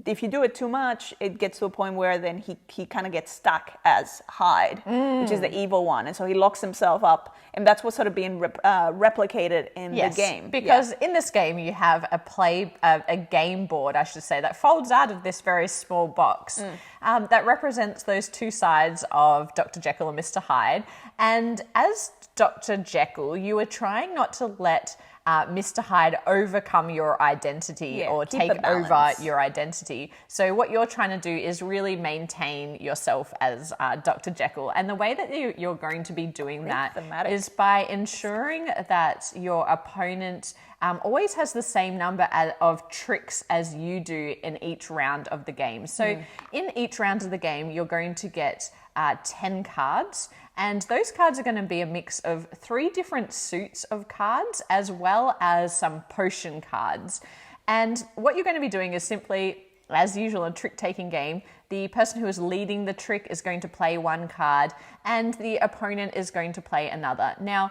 if you do it too much, it gets to a point where then he kind of gets stuck as Hyde, which is the evil one. And so he locks himself up. And that's what's sort of being replicated in the game. Because in this game you have a game board, I should say, that folds out of this very small box that represents those two sides of Dr. Jekyll and Mr. Hyde. And as Dr. Jekyll, you are trying not to let Mr. Hyde overcome your identity or take over your identity. So what you're trying to do is really maintain yourself as Dr. Jekyll. And the way that you're going to be doing that is by ensuring that your opponent always has the same number of tricks as you do in each round of the game. So in each round of the game, you're going to get 10 cards. And those cards are going to be a mix of 3 different suits of cards as well as some potion cards. And what you're going to be doing is simply, as usual, a trick-taking game. The person who is leading the trick is going to play 1 card and the opponent is going to play another. Now,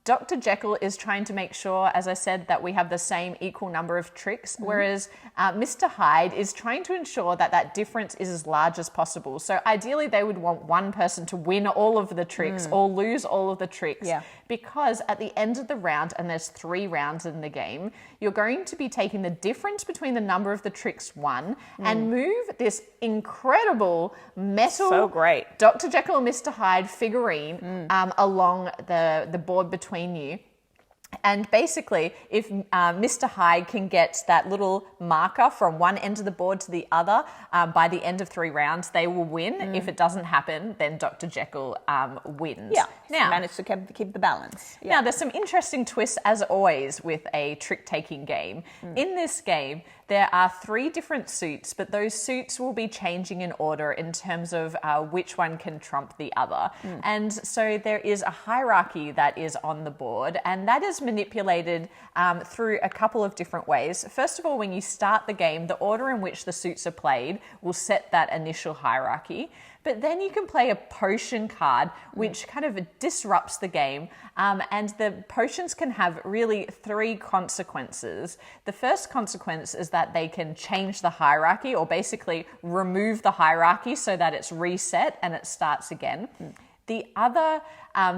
Dr. Jekyll is trying to make sure, as I said, that we have the same equal number of tricks, whereas Mr. Hyde is trying to ensure that that difference is as large as possible. So ideally, they would want one person to win all of the tricks or lose all of the tricks, because at the end of the round, and there's 3 rounds in the game, you're going to be taking the difference between the number of the tricks won and move this incredible metal Dr. Jekyll and Mr. Hyde figurine along the board between you. And basically, if Mr. Hyde can get that little marker from one end of the board to the other by the end of 3 rounds, they will win. If it doesn't happen, then Dr. Jekyll wins. Yeah, now managed to keep the balance. Yeah. Now, there's some interesting twists, as always, with a trick-taking game. In this game, there are 3 different suits, but those suits will be changing in order in terms of which one can trump the other. And so there is a hierarchy that is on the board, and that is manipulated through a couple of different ways. First of all, when you start the game, the order in which the suits are played will set that initial hierarchy. But then you can play a potion card, which kind of disrupts the game. And the potions can have really 3 consequences. The first consequence is that they can change the hierarchy, or basically remove the hierarchy so that it's reset and it starts again. The other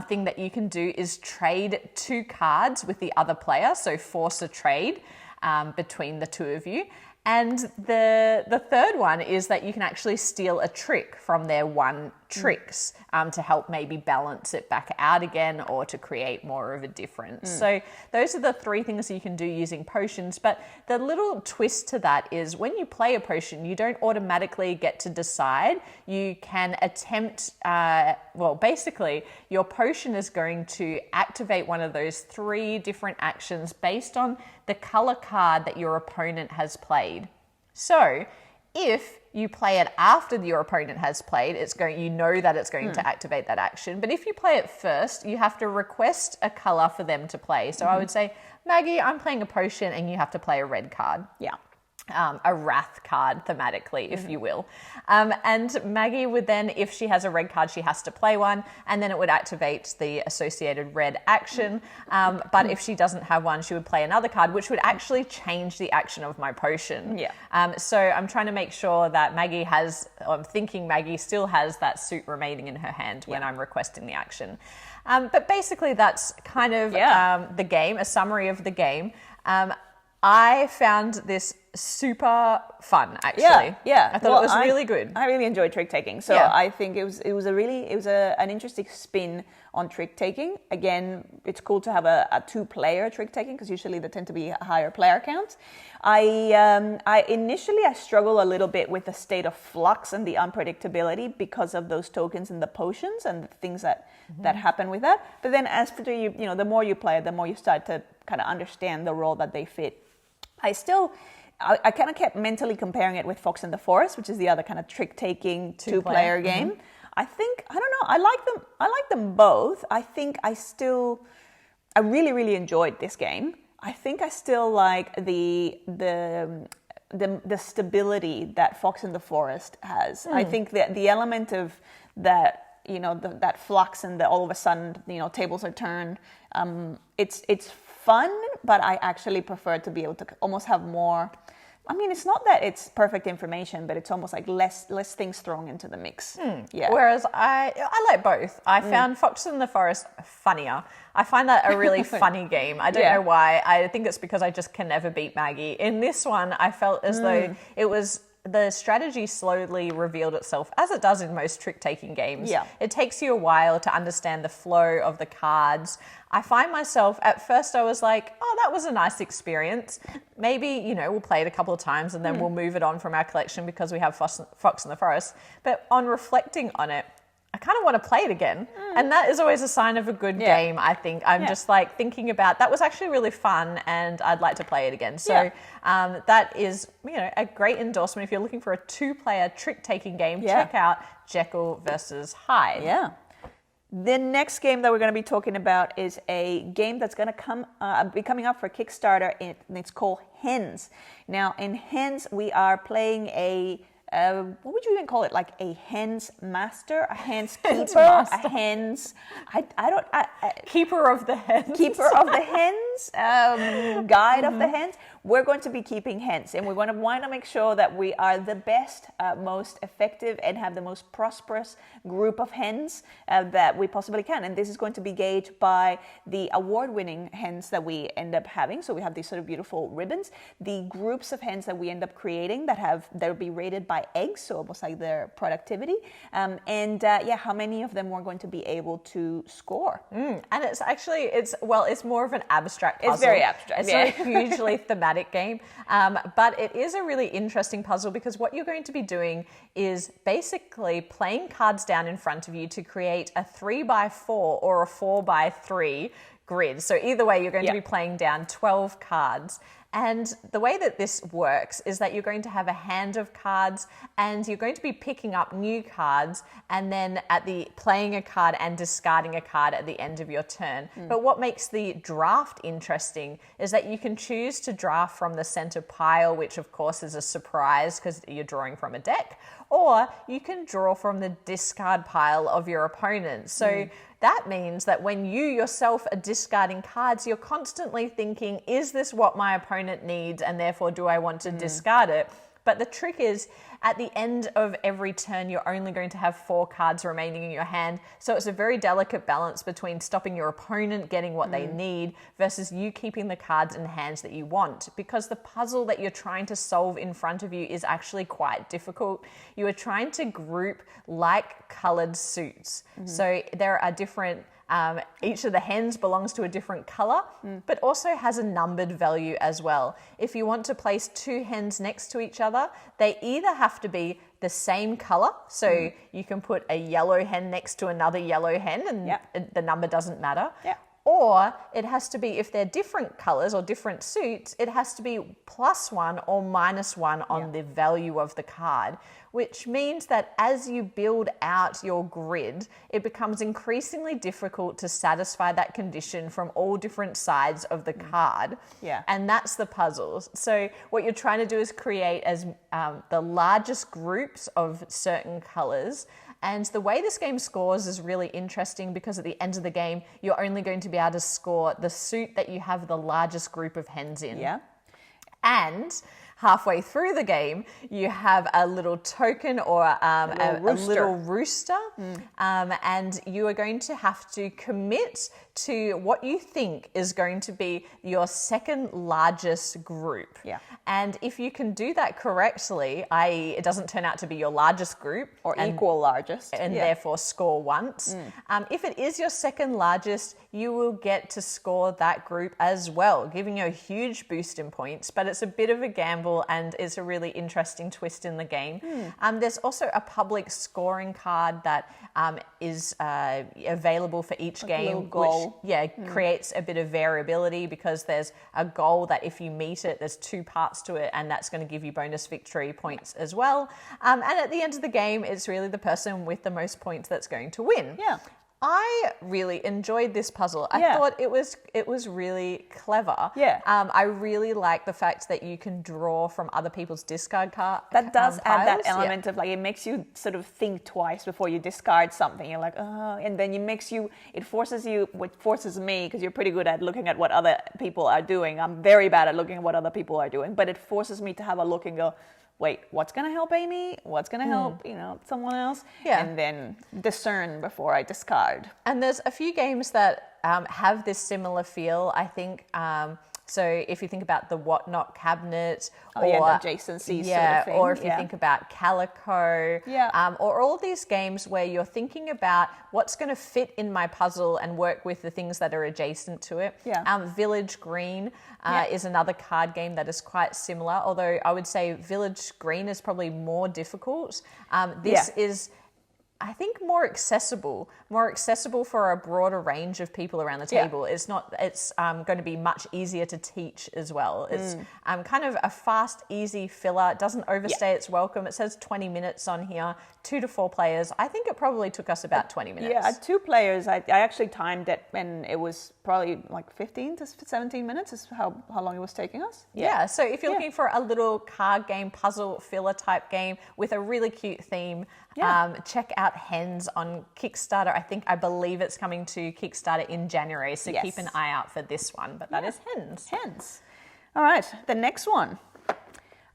thing that you can do is trade 2 cards with the other player, so force a trade between the 2 of you. And the third one is that you can actually steal a trick from their 1 tricks to help maybe balance it back out again, or to create more of a difference. So those are the 3 things you can do using potions. But the little twist to that is when you play a potion, you don't automatically get to decide. You can attempt, basically your potion is going to activate one of those 3 different actions based on the color card that your opponent has played. So if you play it after your opponent has played, you know that it's going to activate that action. But if you play it first, you have to request a color for them to play. So I would say, Maggie, I'm playing a potion, and you have to play a red card. Yeah. A wrath card thematically, if you will. And Maggie would then, if she has a red card, she has to play one, and then it would activate the associated red action. But if she doesn't have one, she would play another card, which would actually change the action of my potion. Yeah. So I'm trying to make sure that I'm thinking Maggie still has that suit remaining in her hand when I'm requesting the action. But basically that's kind of the game, a summary of the game. I found this super fun, actually. Yeah. I thought it was really good. I really enjoyed trick taking. So I think it was an interesting spin on trick taking. Again, it's cool to have a 2-player trick taking, because usually they tend to be a higher player count. I initially struggled a little bit with the state of flux and the unpredictability because of those tokens and the potions and the things that happen with that. But then the more you play it, the more you start to kind of understand the role that they fit. I kind of kept mentally comparing it with Fox and the Forest, which is the other kind of trick-taking 2-player game. I like them both. I think I really, really enjoyed this game. I think I still like the stability that Fox and the Forest has. I think that the element of that, that flux and all of a sudden, tables are turned. It's fun, but I actually prefer to be able to almost have more. I mean, it's not that it's perfect information, but it's almost like less things thrown into the mix. Yeah. Whereas I like both. I found Fox and the Forest funnier. I find that a really funny game. I don't know why. I think it's because I just can never beat Maggie. In this one, I felt as though the strategy slowly revealed itself, as it does in most trick-taking games. Yeah. It takes you a while to understand the flow of the cards. I find myself, at first I was like, oh, that was a nice experience. Maybe, we'll play it a couple of times and then we'll move it on from our collection because we have Fox in the Forest. But on reflecting on it, I kind of want to play it again. And that is always a sign of a good game, I think. I'm just like thinking about, that was actually really fun and I'd like to play it again. So that is, a great endorsement. If you're looking for a 2-player trick-taking game, check out Jekyll versus Hyde. Yeah. The next game that we're going to be talking about is a game that's going to be coming up for Kickstarter, and it's called Hens. Now, in Hens, we are playing what would you even call it? Like a hens master, a hens keeper, a hens. Keeper of the hens. Keeper of the hens, guide of the hens. We're going to be keeping hens, and we want to make sure that we are the best, most effective, and have the most prosperous group of hens that we possibly can. And this is going to be gauged by the award-winning hens that we end up having. So we have these sort of beautiful ribbons. The groups of hens that we end up creating they'll be rated by eggs, so almost like their productivity, and how many of them we're going to be able to score. And it's actually it's more of an abstract abstract puzzle. It's very abstract. It's not a hugely thematic game, but it is a really interesting puzzle because what you're going to be doing is basically playing cards down in front of you to create a 3x4 or a 4x3 grid. So either way, you're going to be playing down 12 cards. And the way that this works is that you're going to have a hand of cards and you're going to be picking up new cards and then playing a card and discarding a card at the end of your turn. But what makes the draft interesting is that you can choose to draft from the center pile, which of course is a surprise because you're drawing from a deck, or you can draw from the discard pile of your opponent. So that means that when you yourself are discarding cards, you're constantly thinking, is this what my opponent needs? And therefore, do I want to discard it? But the trick is, at the end of every turn, you're only going to have 4 cards remaining in your hand. So it's a very delicate balance between stopping your opponent getting what they need versus you keeping the cards in hands that you want. Because the puzzle that you're trying to solve in front of you is actually quite difficult. You are trying to group like colored suits. So there are different... each of the hens belongs to a different color, but also has a numbered value as well. If you want to place 2 hens next to each other, they either have to be the same color, so you can put a yellow hen next to another yellow hen and the number doesn't matter. Or it has to be, if they're different colors or different suits, it has to be +1 or -1 on the value of the card, which means that as you build out your grid, it becomes increasingly difficult to satisfy that condition from all different sides of the card. And that's the puzzle. So what you're trying to do is create as the largest groups of certain colors. And the way this game scores is really interesting because at the end of the game, you're only going to be able to score the suit that you have the largest group of hens in. And halfway through the game, you have a little token or a little rooster. And you are going to have to commit to what you think is going to be your second largest group. And if you can do that correctly, i.e. it doesn't turn out to be your largest group. Or equal largest. And therefore score once. If it is your second largest, you will get to score that group as well, giving you a huge boost in points, but it's a bit of a gamble and it's a really interesting twist in the game. There's also a public scoring card that is available for each game, which creates a bit of variability because there's a goal that if you meet it, there's 2 parts to it, and that's going to give you bonus victory points as well. And at the end of the game, it's really the person with the most points that's going to win. I really enjoyed this puzzle. I thought it was really clever. I really like the fact that you can draw from other people's discard cards. That does add that element of like, it makes you sort of think twice before you discard something. You're like, oh, and then it forces me, because you're pretty good at looking at what other people are doing. I'm very bad at looking at what other people are doing, but it forces me to have a look and go, wait, what's going to help Amy? What's going to help, someone else? And then discern before I discard. And there's a few games that have this similar feel, I think. So if you think about the Whatnot cabinet, the adjacency sort of thing. Or if you think about Calico, or all of these games where you're thinking about what's going to fit in my puzzle and work with the things that are adjacent to it. Village Green is another card game that is quite similar, although I would say Village Green is probably more difficult. This is, I think, more accessible for a broader range of people around the table. It's going to be much easier to teach as well. It's kind of a fast, easy filler. It doesn't overstay its welcome. It says 20 minutes on here, 2 to 4 players. I think it probably took us about 20 minutes. Yeah, 2 players. I actually timed it, and it was probably like 15 to 17 minutes is how long it was taking us. So if you're looking for a little card game, puzzle filler type game with a really cute theme, check out Hens on Kickstarter. I believe it's coming to Kickstarter in January, so keep an eye out for this one. But that is Hens. All right, the next one.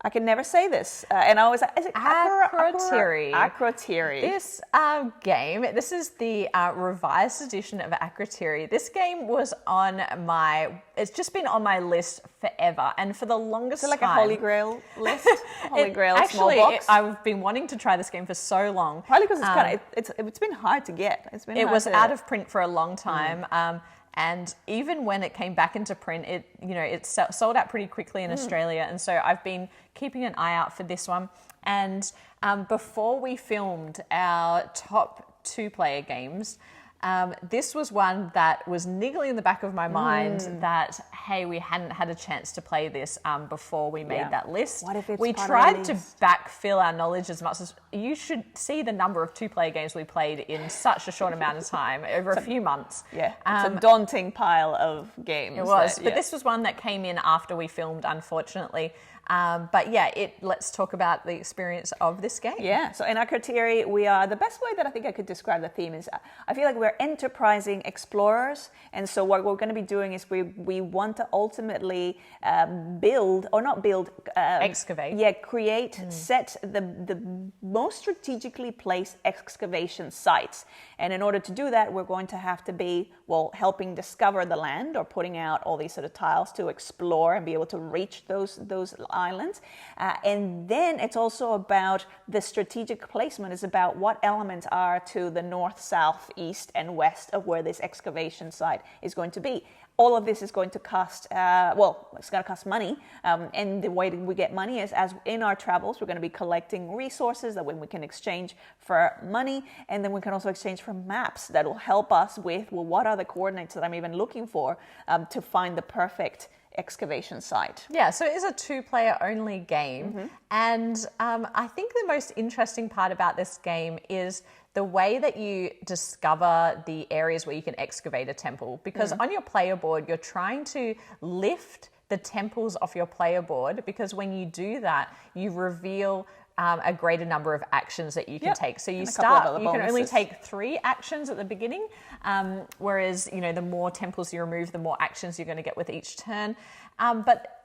I can never say this. And I always, is it Akrotiri. Akrotiri. This game, this is the revised edition of Akrotiri. This game was it's just been on my list forever. And for the longest time. Is it like a Holy Grail list? Holy Grail small box? I've been wanting to try this game for so long. Probably because it's been hard to get. It was out of print for a long time. And even when it came back into print, it sold out pretty quickly in Australia. And so I've been keeping an eye out for this one. And before we filmed our top 2-player games, this was one that was niggling in the back of my mind that, hey, we hadn't had a chance to play this before we made that list. What if it's we part of tried the to list? backfill our knowledge as much as you should see the number of 2-player games we played in such a short amount of time over a few months. Yeah, it's a daunting pile of games. It was, but this was one that came in after we filmed, unfortunately. But yeah, let's talk about the experience of this game. Yeah, so in Akrotiri, we are, the best way that I think I could describe the theme is, I feel like we're enterprising explorers. And so what we're going to be doing is we want to ultimately excavate. Yeah, create, set the most strategically placed excavation sites. And in order to do that, we're going to have to be, helping discover the land, or putting out all these sort of tiles to explore and be able to reach those islands. And then it's also about the strategic placement, is about what elements are to the north, south, east, and west of where this excavation site is going to be. All of this is going to cost, it's going to cost money. And the way that we get money is, as in our travels, we're going to be collecting resources that we can exchange for money. And then we can also exchange for maps that will help us with, what are the coordinates that I'm even looking for to find the perfect excavation site. Yeah, so it is a 2-player only game. And I think the most interesting part about this game is the way that you discover the areas where you can excavate a temple. Because on your player board, you're trying to lift the temples off your player board, because when you do that, you reveal a greater number of actions that you can take. So you can only take 3 actions at the beginning, whereas, the more temples you remove, the more actions you're going to get with each turn. But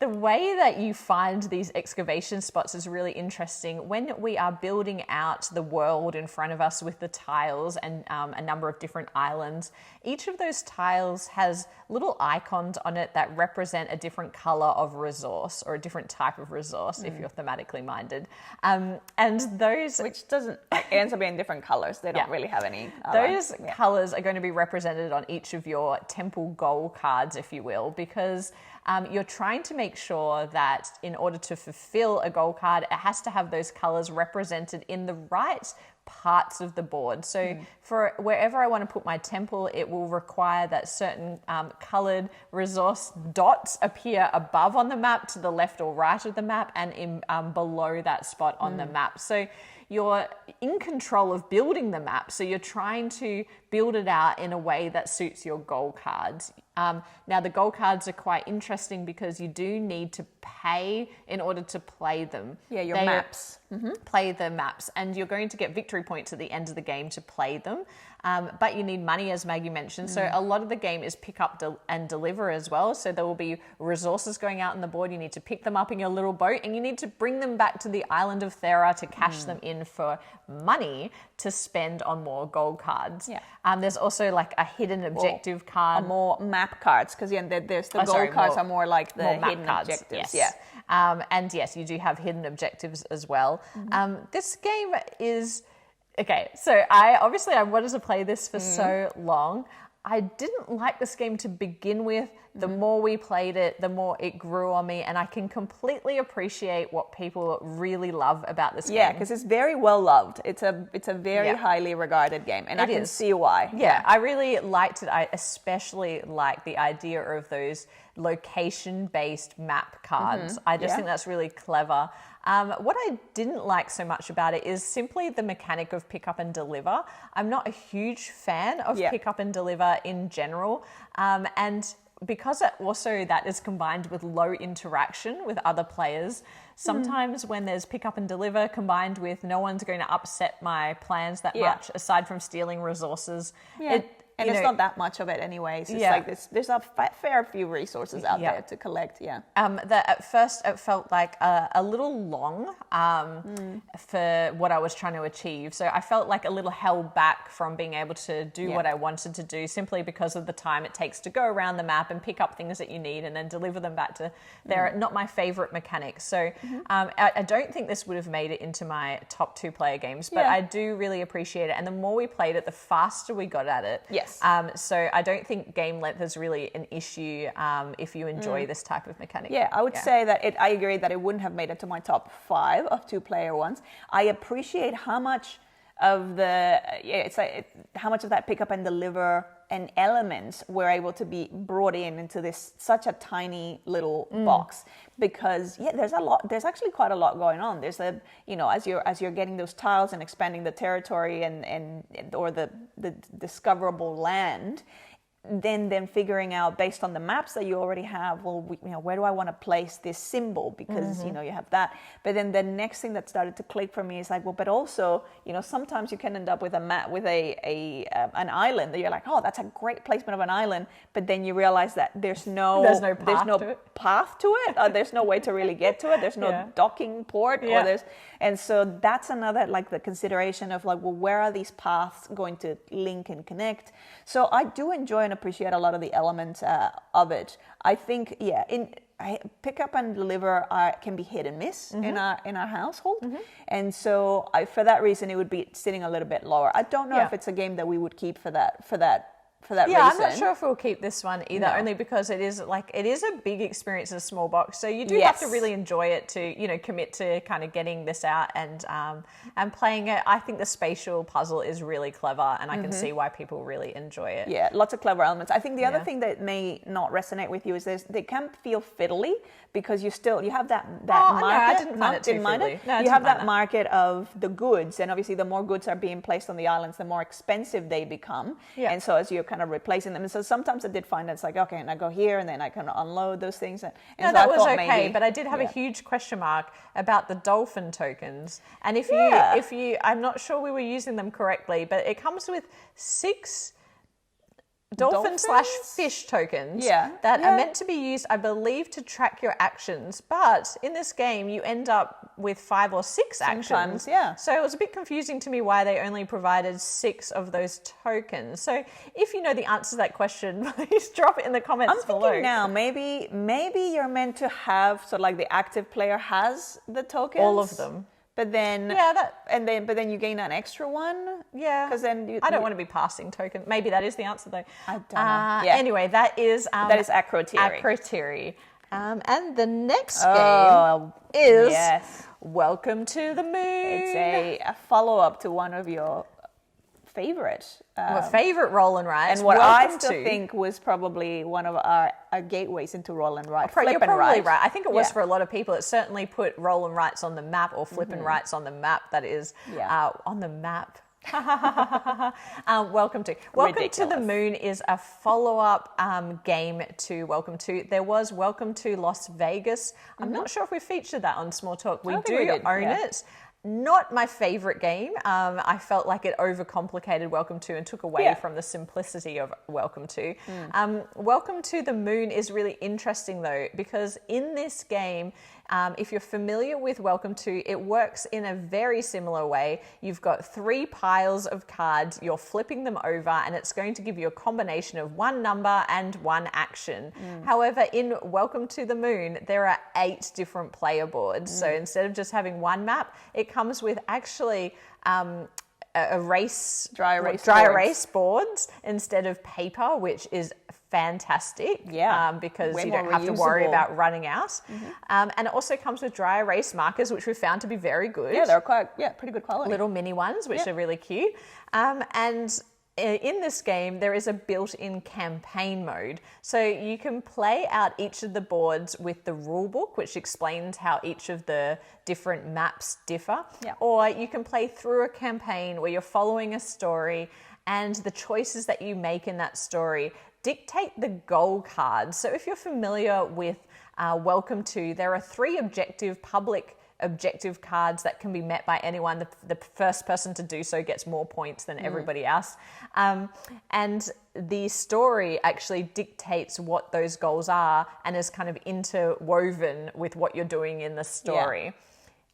the way that you find these excavation spots is really interesting. When we are building out the world in front of us with the tiles and a number of different islands, each of those tiles has little icons on it that represent a different color of resource, or a different type of resource if you're thematically minded. And those... Which doesn't... It ends up being different colors. They don't really have any... Those colors are going to be represented on each of your temple goal cards, if you will, because... you're trying to make sure that in order to fulfill a goal card, it has to have those colors represented in the right parts of the board. So for wherever I want to put my temple, it will require that certain colored resource dots appear above on the map, to the left or right of the map, and in below that spot on the map. So you're in control of building the map. So you're trying to build it out in a way that suits your goal cards. Now, the goal cards are quite interesting because you do need to pay in order to play them. Yeah, your maps. Play the maps, and you're going to get victory points at the end of the game to play them. But you need money, as Maggie mentioned. So a lot of the game is pick up and deliver as well. So there will be resources going out on the board. You need to pick them up in your little boat, and you need to bring them back to the island of Thera to cash them in for money to spend on more gold cards. Yeah. There's also like a hidden objective card. More map cards, because there's the gold cards are more like the hidden cards, objectives. Yes. Yeah. And yes, you do have hidden objectives as well. This game is... Okay, so I wanted to play this for so long. I didn't like this game to begin with. The more we played it, the more it grew on me, and I can completely appreciate what people really love about this game. Yeah, because it's very well loved. It's a very highly regarded game, and I can see why. Yeah, I really liked it. I especially like the idea of those location-based map cards. I just think that's really clever. What I didn't like so much about it is simply the mechanic of pick up and deliver. I'm not a huge fan of pick up and deliver in general. And because that is combined with low interaction with other players, sometimes when there's pick up and deliver combined with no one's going to upset my plans that much, aside from stealing resources, and it's not that much of it anyways. It's like there's a fair few resources out there to collect. At first it felt like a little long for what I was trying to achieve. So I felt like a little held back from being able to do what I wanted to do, simply because of the time it takes to go around the map and pick up things that you need and then deliver them back to there. Not my favorite mechanic. So I don't think this would have made it into my top 2-player games, but I do really appreciate it. And the more we played it, the faster we got at it. Yes. Yes. So I don't think game length is really an issue if you enjoy this type of mechanic. Yeah, I would say that I agree that it wouldn't have made it to my top 5 of 2-player ones. I appreciate how much of how much of that pick up and deliver and elements were able to be brought into this such a tiny little box, because there's actually quite a lot going on. There's as you're getting those tiles and expanding the territory or the discoverable land, then figuring out based on the maps that you already have, well, where do I want to place this symbol? Because you have that. But then the next thing that started to click for me is like, well, but also, sometimes you can end up with a map with an island that you're like, oh, that's a great placement of an island. But then you realize that there's no path to it. There's no way to really get to it. There's no docking port. And so that's another the consideration of well, where are these paths going to link and connect? So I do enjoy and appreciate a lot of the elements of it. I think, pick up and deliver can be hit and miss in our household, and so for that reason, it would be sitting a little bit lower. I don't know if it's a game that we would keep for that reason. I'm not sure if we'll keep this one either, only because it is a big experience in a small box. So you do have to really enjoy it to, commit to kind of getting this out and playing it. I think the spatial puzzle is really clever, and I can see why people really enjoy it. Yeah, lots of clever elements. I think the other thing that may not resonate with you is they can feel fiddly, because you have that market. No, I didn't find it too fiddly. No, you have that market of the goods, and obviously the more goods are being placed on the islands, the more expensive they become. Yeah. And so as you're kind of replacing them, and so sometimes I did find it's like, okay, and I go here, and then I kind of unload those things. And no, so that was okay, but I did have a huge question mark about the dolphin tokens. And if you, I'm not sure we were using them correctly, but it comes with 6 dolphin/fish tokens that are meant to be used, I believe, to track your actions. But in this game, you end up with 5 or 6 actions. So it was a bit confusing to me why they only provided 6 of those tokens. So if you know the answer to that question, please drop it in the comments below. I'm thinking now, maybe you're meant to have, so the active player has the tokens. All of them. But then, but then you gain an extra one. Yeah, because then I don't want to be passing token. Maybe that is the answer though. I don't know. Anyway, that is Akrotiri. Akrotiri. And the next game is Welcome to the Moon. It's a follow-up to one of your favorite roll and write, and what I still think was probably one of our gateways into roll and write. You're probably right. I think it was for a lot of people. It certainly put roll and writes on the map, or flip and writes on the map. That is on the map. Welcome to the Moon is a follow-up game to Welcome to. There was Welcome to Las Vegas. I'm not sure if we featured that on Small Talk. We do own it. Not my favorite game. I felt like it overcomplicated Welcome to and took away from the simplicity of Welcome to. Welcome to the Moon is really interesting though, because in this game, if you're familiar with Welcome to, it works in a very similar way. You've got 3 piles of cards, you're flipping them over, and it's going to give you a combination of 1 number and 1 action. However, in Welcome to the Moon, there are 8 different player boards. So instead of just having 1 map, it comes with actually dry erase boards instead of paper, which is fantastic. Because you don't have to worry about running out. And it also comes with dry erase markers, which we found to be very good. They're quite pretty good quality. Little mini ones, which are really cute. And in this game, there is a built-in campaign mode. So you can play out each of the boards with the rule book, which explains how each of the different maps differ. Or you can play through a campaign where you're following a story, and the choices that you make in that story dictate the goal cards. So if you're familiar with Welcome to, there are 3 public objective cards that can be met by anyone. The first person to do so gets more points than everybody else. And the story actually dictates what those goals are and is kind of interwoven with what you're doing in the story.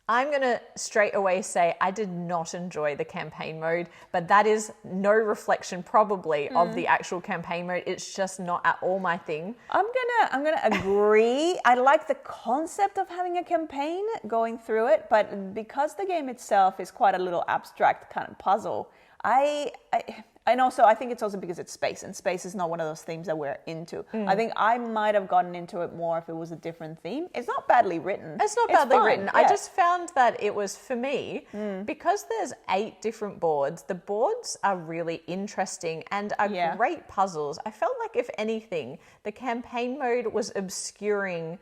I'm going to straight away say I did not enjoy the campaign mode, but that is no reflection probably of the actual campaign mode. It's just not at all my thing. I'm gonna agree. I like the concept of having a campaign going through it, but because the game itself is quite a little abstract kind of puzzle, I And also, I think it's also because it's space, and space is not one of those themes that we're into. I think I might have gotten into it more if it was a different theme. It's not badly written. It's not badly written. Yeah. I just found that it was, for me, because there's 8 different boards, the boards are really interesting and are great puzzles. I felt like, if anything, the campaign mode was obscuring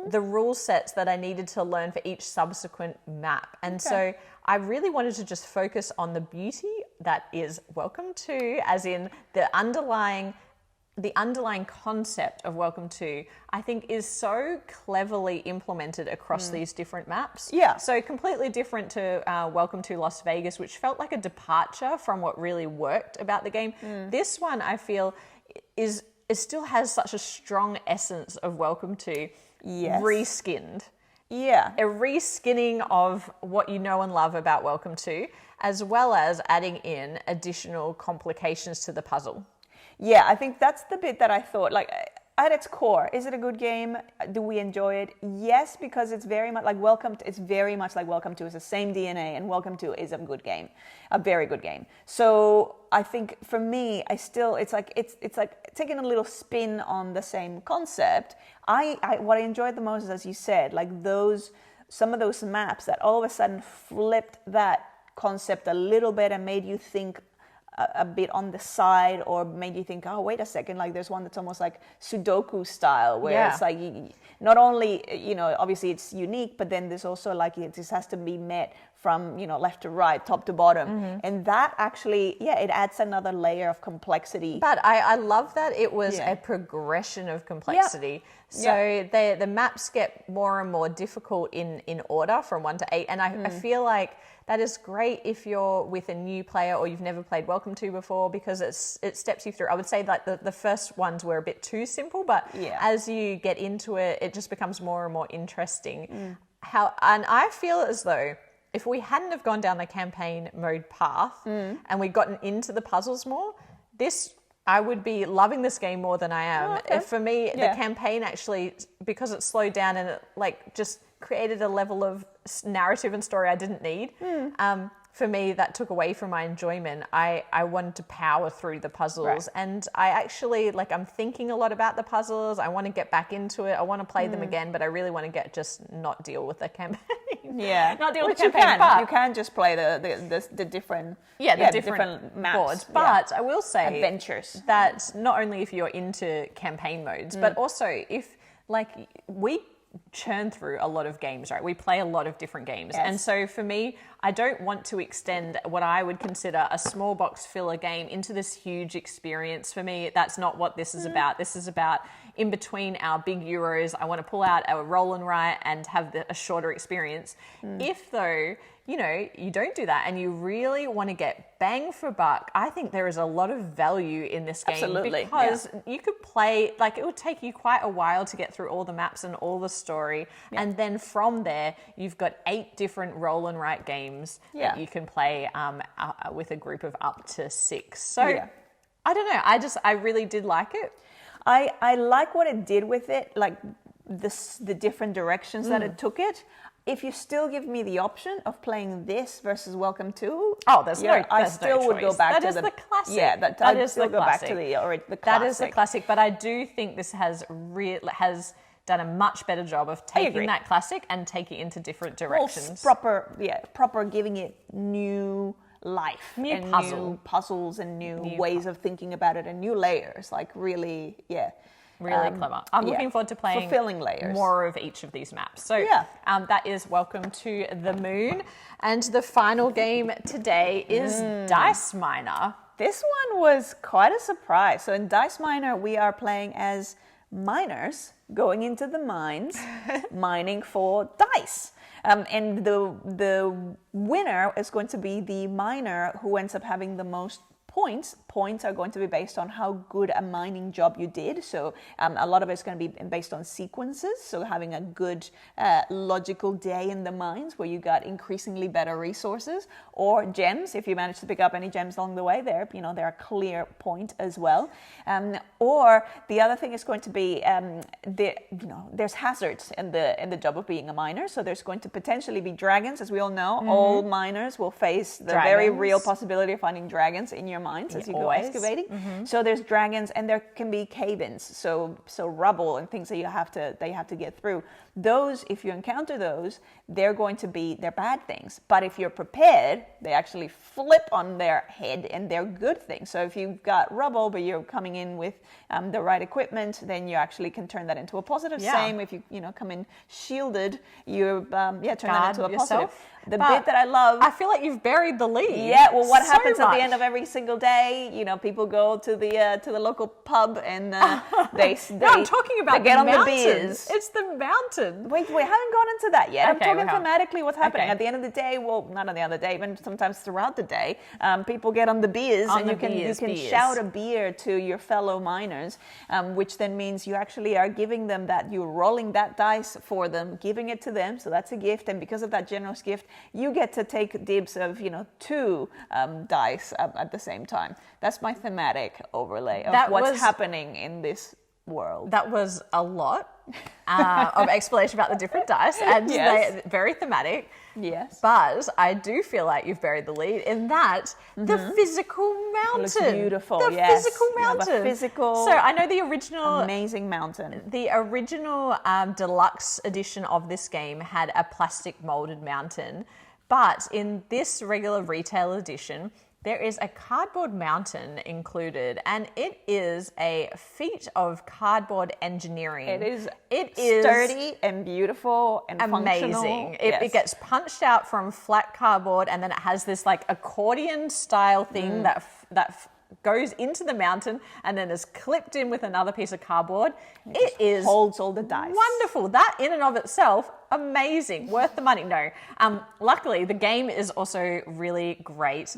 the rule sets that I needed to learn for each subsequent map. And so I really wanted to just focus on the beauty that is Welcome to, as in the underlying concept of Welcome to, I think, is so cleverly implemented across these different maps. Yeah. So completely different to Welcome to Las Vegas, which felt like a departure from what really worked about the game. This one, I feel, it still has such a strong essence of Welcome to, reskinned. Yeah. A reskinning of what you know and love about Welcome to, as well as adding in additional complications to the puzzle. Yeah, I think that's the bit that I thought, like, at its core, is it a good game? Do we enjoy it? Yes, because it's very much like Welcome to, it's very much like Welcome to. It's the same DNA, and Welcome to is a good game, a very good game. So I think for me, it's like taking a little spin on the same concept. What I enjoyed the most is, as you said, like some of those maps that all of a sudden flipped that concept a little bit and made you think a bit on the side, or made you think, oh, wait a second, like there's one that's almost like Sudoku style, where it's like, not only, obviously it's unique, but then there's also like, it just has to be met from, left to right, top to bottom. And that actually, it adds another layer of complexity. But I love that it was a progression of complexity. So the maps get more and more difficult in order from 1 to 8. And I feel like that is great if you're with a new player or you've never played Welcome to before, because it steps you through. I would say that the first ones were a bit too simple, but as you get into it, it just becomes more and more interesting. And I feel as though if we hadn't have gone down the campaign mode path and we'd gotten into the puzzles more, I would be loving this game more than I am. For me, the campaign actually, because it slowed down and it just created a level of narrative and story I didn't need. For me, that took away from my enjoyment. I wanted to power through the puzzles, and I actually, I'm thinking a lot about the puzzles. I want to get back into it. I want to play them again, but I really want to not deal with the campaign. Not deal with the campaign. You can just play the different different maps. Boards. But I will say adventures. That not only if you're into campaign modes, but also if we churn through a lot of games, right? We play a lot of different games. And so for me, I don't want to extend what I would consider a small box filler game into this huge experience. For me, that's not what this is about. This is about, in between our big Euros, I want to pull out a roll and write and have a shorter experience. If though, you don't do that and you really want to get bang for buck, I think there is a lot of value in this game. Absolutely. Because you could play, it would take you quite a while to get through all the maps and all the story. And then from there, you've got 8 different roll and write games that you can play with a group of up to 6. So I don't know. I really did like it. I like what it did with it, like the different directions that it took it. If you still give me the option of playing this versus Welcome to, I still would go back to the classic. Yeah, that is the classic. Go back to the classic. That is the classic. But I do think this has done a much better job of taking that classic and taking it into different directions. Proper giving it new life, new puzzles and new ways of thinking about it and new layers. Really clever. I'm looking forward to playing fulfilling layers. More of each of these maps. So that is Welcome to the Moon. And the final game today is Dice Miner. This one was quite a surprise. So in Dice Miner, we are playing as miners going into the mines, mining for dice. And the winner is going to be the miner who ends up having the most points. Points are going to be based on how good a mining job you did. So a lot of it's going to be based on sequences. So having a good logical day in the mines where you got increasingly better resources, or gems. If you manage to pick up any gems along the way, they're a clear point as well. Or the other thing is going to be there's hazards in the job of being a miner. So there's going to potentially be dragons, as we all know. All miners will face the very real possibility of finding dragons in your mines as you always. go excavating. So there's dragons, and there can be cave-ins, so rubble and things that you have to get through. Those, if you encounter those, they're bad things. But if you're prepared, they actually flip on their head and they're good things. So if you've got rubble, but you're coming in with the right equipment, then you actually can turn that into a positive. Same if you come in shielded, you turn that into a positive. The bit that I love, I feel like you've buried the lead. Yeah, well, what happens at the end of every single day? People go to the local pub and they I'm talking about they get on mountain. the beers. It's the mountain. Wait, we haven't gone into that yet. Okay, I'm talking thematically what's happening. Okay. At the end of the day, well, not at the end of the day, but sometimes throughout the day, people get on the beers, and you can shout a beer to your fellow miners, which then means you actually are giving them that, you're rolling that dice for them, giving it to them, so that's a gift, and because of that generous gift, you get to take dibs of 2 dice at the same time. That's my thematic overlay of what's happening in this world. That was a lot of explanation about the different dice, and they're very thematic. Yes. But I do feel like you've buried the lead in that the physical mountain. It looks beautiful. The physical mountain. So I know the original amazing mountain. The original deluxe edition of this game had a plastic molded mountain, but in this regular retail edition, there is a cardboard mountain included, and it is a feat of cardboard engineering. It is sturdy and beautiful and amazing. Functional. It gets punched out from flat cardboard, and then it has this like accordion style thing that goes into the mountain and then is clipped in with another piece of cardboard. It holds all the dice. Wonderful. That in and of itself, amazing. Worth the money. No. Luckily, the game is also really great.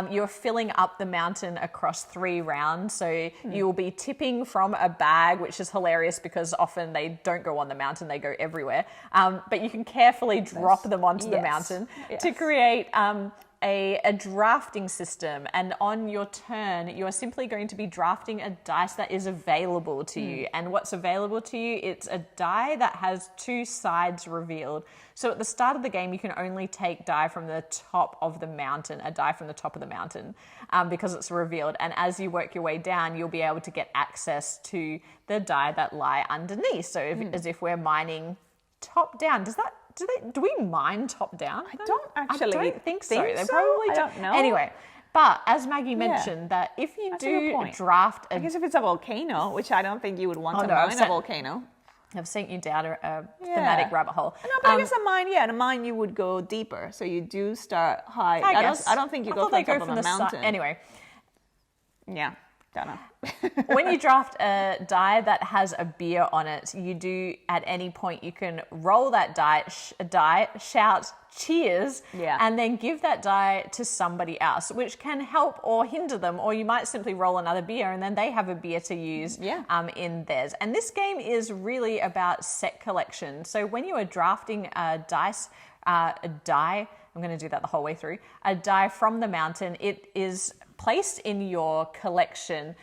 You're filling up the mountain across 3 rounds. So you will be tipping from a bag, which is hilarious because often they don't go on the mountain, they go everywhere. But you can carefully drop them onto the mountain to create a drafting system, and on your turn you are simply going to be drafting a dice that is available to you. And what's available to you, it's a die that has 2 sides revealed. So at the start of the game you can only take die from the top of the mountain, a die from the top of the mountain, because it's revealed, and as you work your way down you'll be able to get access to the die that lie underneath. So as if we're mining top down. Do we mine top down? I don't actually I don't think so. They so? probably I don't know. Anyway, but as Maggie mentioned, that if you do draft I guess if it's a volcano, which I don't think you would want to mine a volcano. I've sent you down a thematic rabbit hole. No, but I guess a mine you would go deeper. So you do start high. I don't think you go from the top of the mountain. Anyway. Yeah. Don't know. When you draft a die that has a beer on it, you do at any point you can roll that die, shout cheers, and then give that die to somebody else, which can help or hinder them, or you might simply roll another beer and then they have a beer to use in theirs. And this game is really about set collection. So when you are drafting a die, I'm going to do that the whole way through, a die from the mountain, it is placed in your collection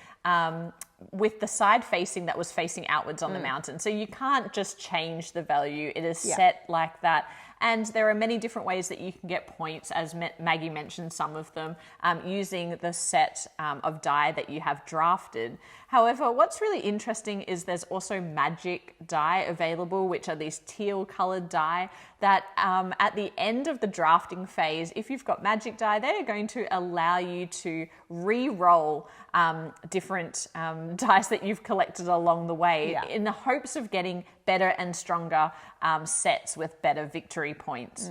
with the side facing that was facing outwards on the mountain. So you can't just change the value. It is set like that. And there are many different ways that you can get points, as Maggie mentioned some of them, using the set of die that you have drafted. However, what's really interesting is there's also magic die available, which are these teal coloured die that at the end of the drafting phase, if you've got magic die, they're going to allow you to re-roll different dice that you've collected along the way in the hopes of getting better and stronger sets with better victory points.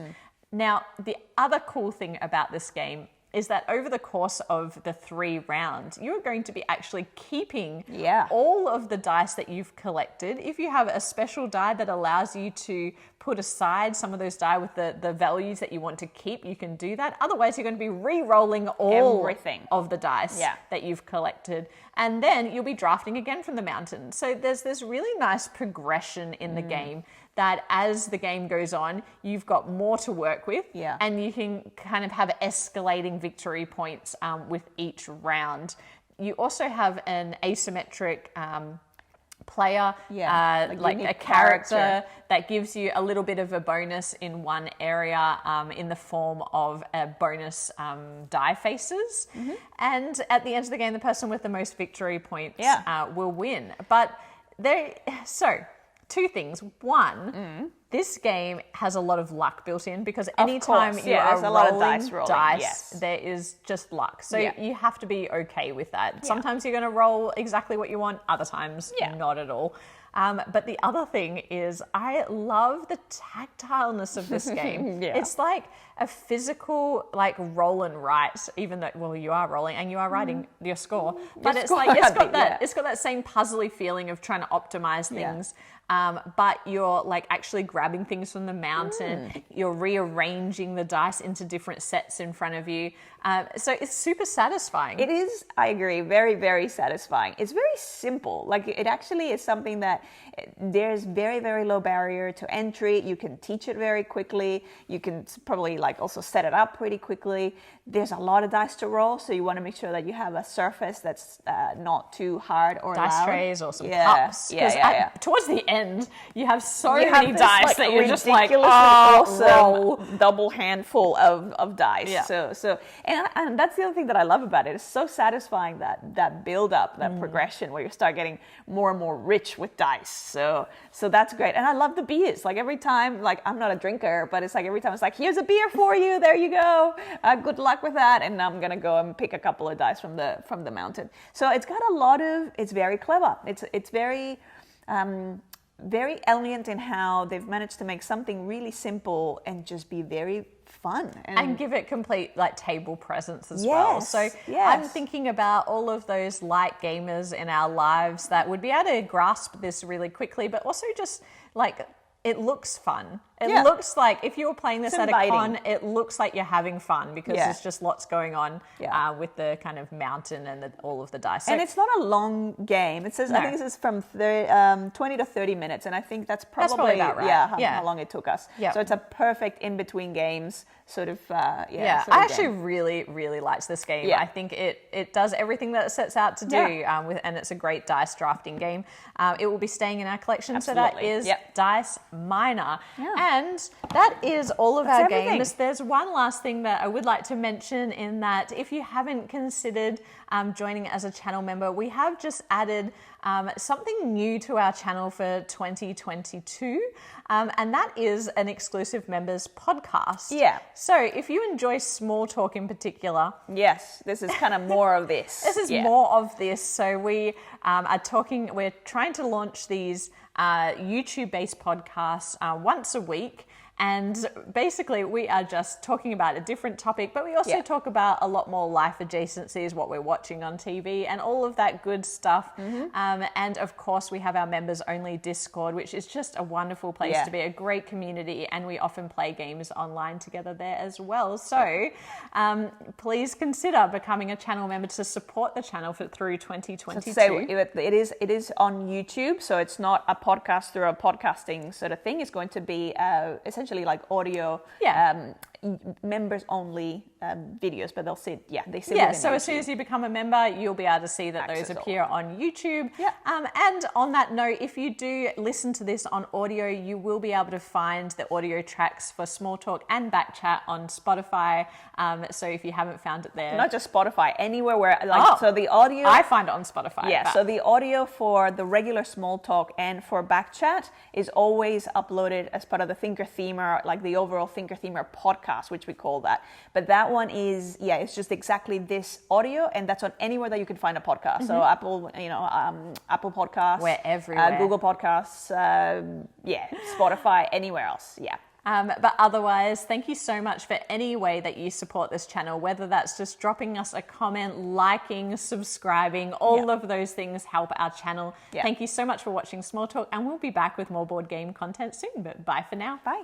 Now, the other cool thing about this game is that over the course of the 3 rounds, you're going to be actually keeping all of the dice that you've collected. If you have a special die that allows you to put aside some of those die with the values that you want to keep, you can do that. Otherwise, you're going to be re-rolling all of the dice that you've collected. And then you'll be drafting again from the mountain. So there's this really nice progression in the game that as the game goes on, you've got more to work with, and you can kind of have escalating victory points with each round. You also have an asymmetric player, like a character that gives you a little bit of a bonus in one area in the form of a bonus die faces. And at the end of the game, the person with the most victory points will win. But two things. One, this game has a lot of luck built in because anytime you are there's a lot of dice rolling. there is just luck. So you have to be okay with that. Sometimes you're going to roll exactly what you want, other times not at all. But the other thing is I love the tactileness of this game. It's like a physical like roll and write, even though, well, you are rolling and you are writing your score. But it's like it's got that same puzzly feeling of trying to optimize things. But you're like actually grabbing things from the mountain. You're rearranging the dice into different sets in front of you. So it's super satisfying. It is, I agree, very, very satisfying. It's very simple. Like it actually is something that there's very, very low barrier to entry. You can teach it very quickly. You can probably like also set it up pretty quickly. There's a lot of dice to roll, so you want to make sure that you have a surface that's not too hard or dice loud. Trays or some cups. Towards the end, you have many this, dice like, that you're just like, awesome roll. double handful of dice. So and that's the other thing that I love about it. It's so satisfying that build up, that progression where you start getting more and more rich with dice. So that's great. And I love the beers. Like every time, like I'm not a drinker, but it's like every time it's like, here's a beer for you. There you go. Good luck with that. And I'm gonna go and pick a couple of dice from the mountain. So it's got it's very clever. It's very very elegant in how they've managed to make something really simple and just be very fun and give it complete like table presence as well. So I'm thinking about all of those light gamers in our lives that would be able to grasp this really quickly, but also just like it looks fun. It looks like if you were playing this at a con, it looks like you're having fun because there's just lots going on with the kind of mountain and all of the dice. So, and it's not a long game. It says I think this is from 20 to 30 minutes, and I think that's probably about right. How long it took us. So it's a perfect in between games sort of. I actually really, really liked this game. I think it does everything that it sets out to do, and it's a great dice drafting game. It will be staying in our collection. Absolutely. So that is Dice Miner. And that is all of our games. There's one last thing that I would like to mention in that if you haven't considered joining as a channel member, we have just added something new to our channel for 2022, and that is an exclusive members podcast. So if you enjoy small talk in particular, this is kind of more of this. This is more of this. So we're trying to launch these YouTube-based podcasts once a week. And basically, we are just talking about a different topic, but we also talk about a lot more life adjacencies, what we're watching on TV, and all of that good stuff. And of course, we have our members-only Discord, which is just a wonderful place to be, a great community, and we often play games online together there as well. So please consider becoming a channel member to support the channel through 2022. So it is on YouTube, so it's not a podcast or a podcasting sort of thing. It's going to be essentially like audio members only videos, but they sit so as soon as you become a member, you'll be able to see that those appear on YouTube. And on that note, if you do listen to this on audio, you will be able to find the audio tracks for Small Talk and Backchat on Spotify. So if you haven't found it there, not just Spotify, anywhere where so the audio, I find it on Spotify. So the audio for the regular Small Talk and for Backchat is always uploaded as part of the ThinkerThemer, like the overall ThinkerThemer podcast, which we call that. But that one is it's just exactly this audio, and that's on anywhere that you can find a podcast. So Apple Podcasts, we're everywhere. Google Podcasts, Spotify, anywhere else. But otherwise, thank you so much for any way that you support this channel, whether that's just dropping us a comment, liking, subscribing, all of those things help our channel. Thank you so much for watching Small Talk, and we'll be back with more board game content soon. But bye for now. Bye.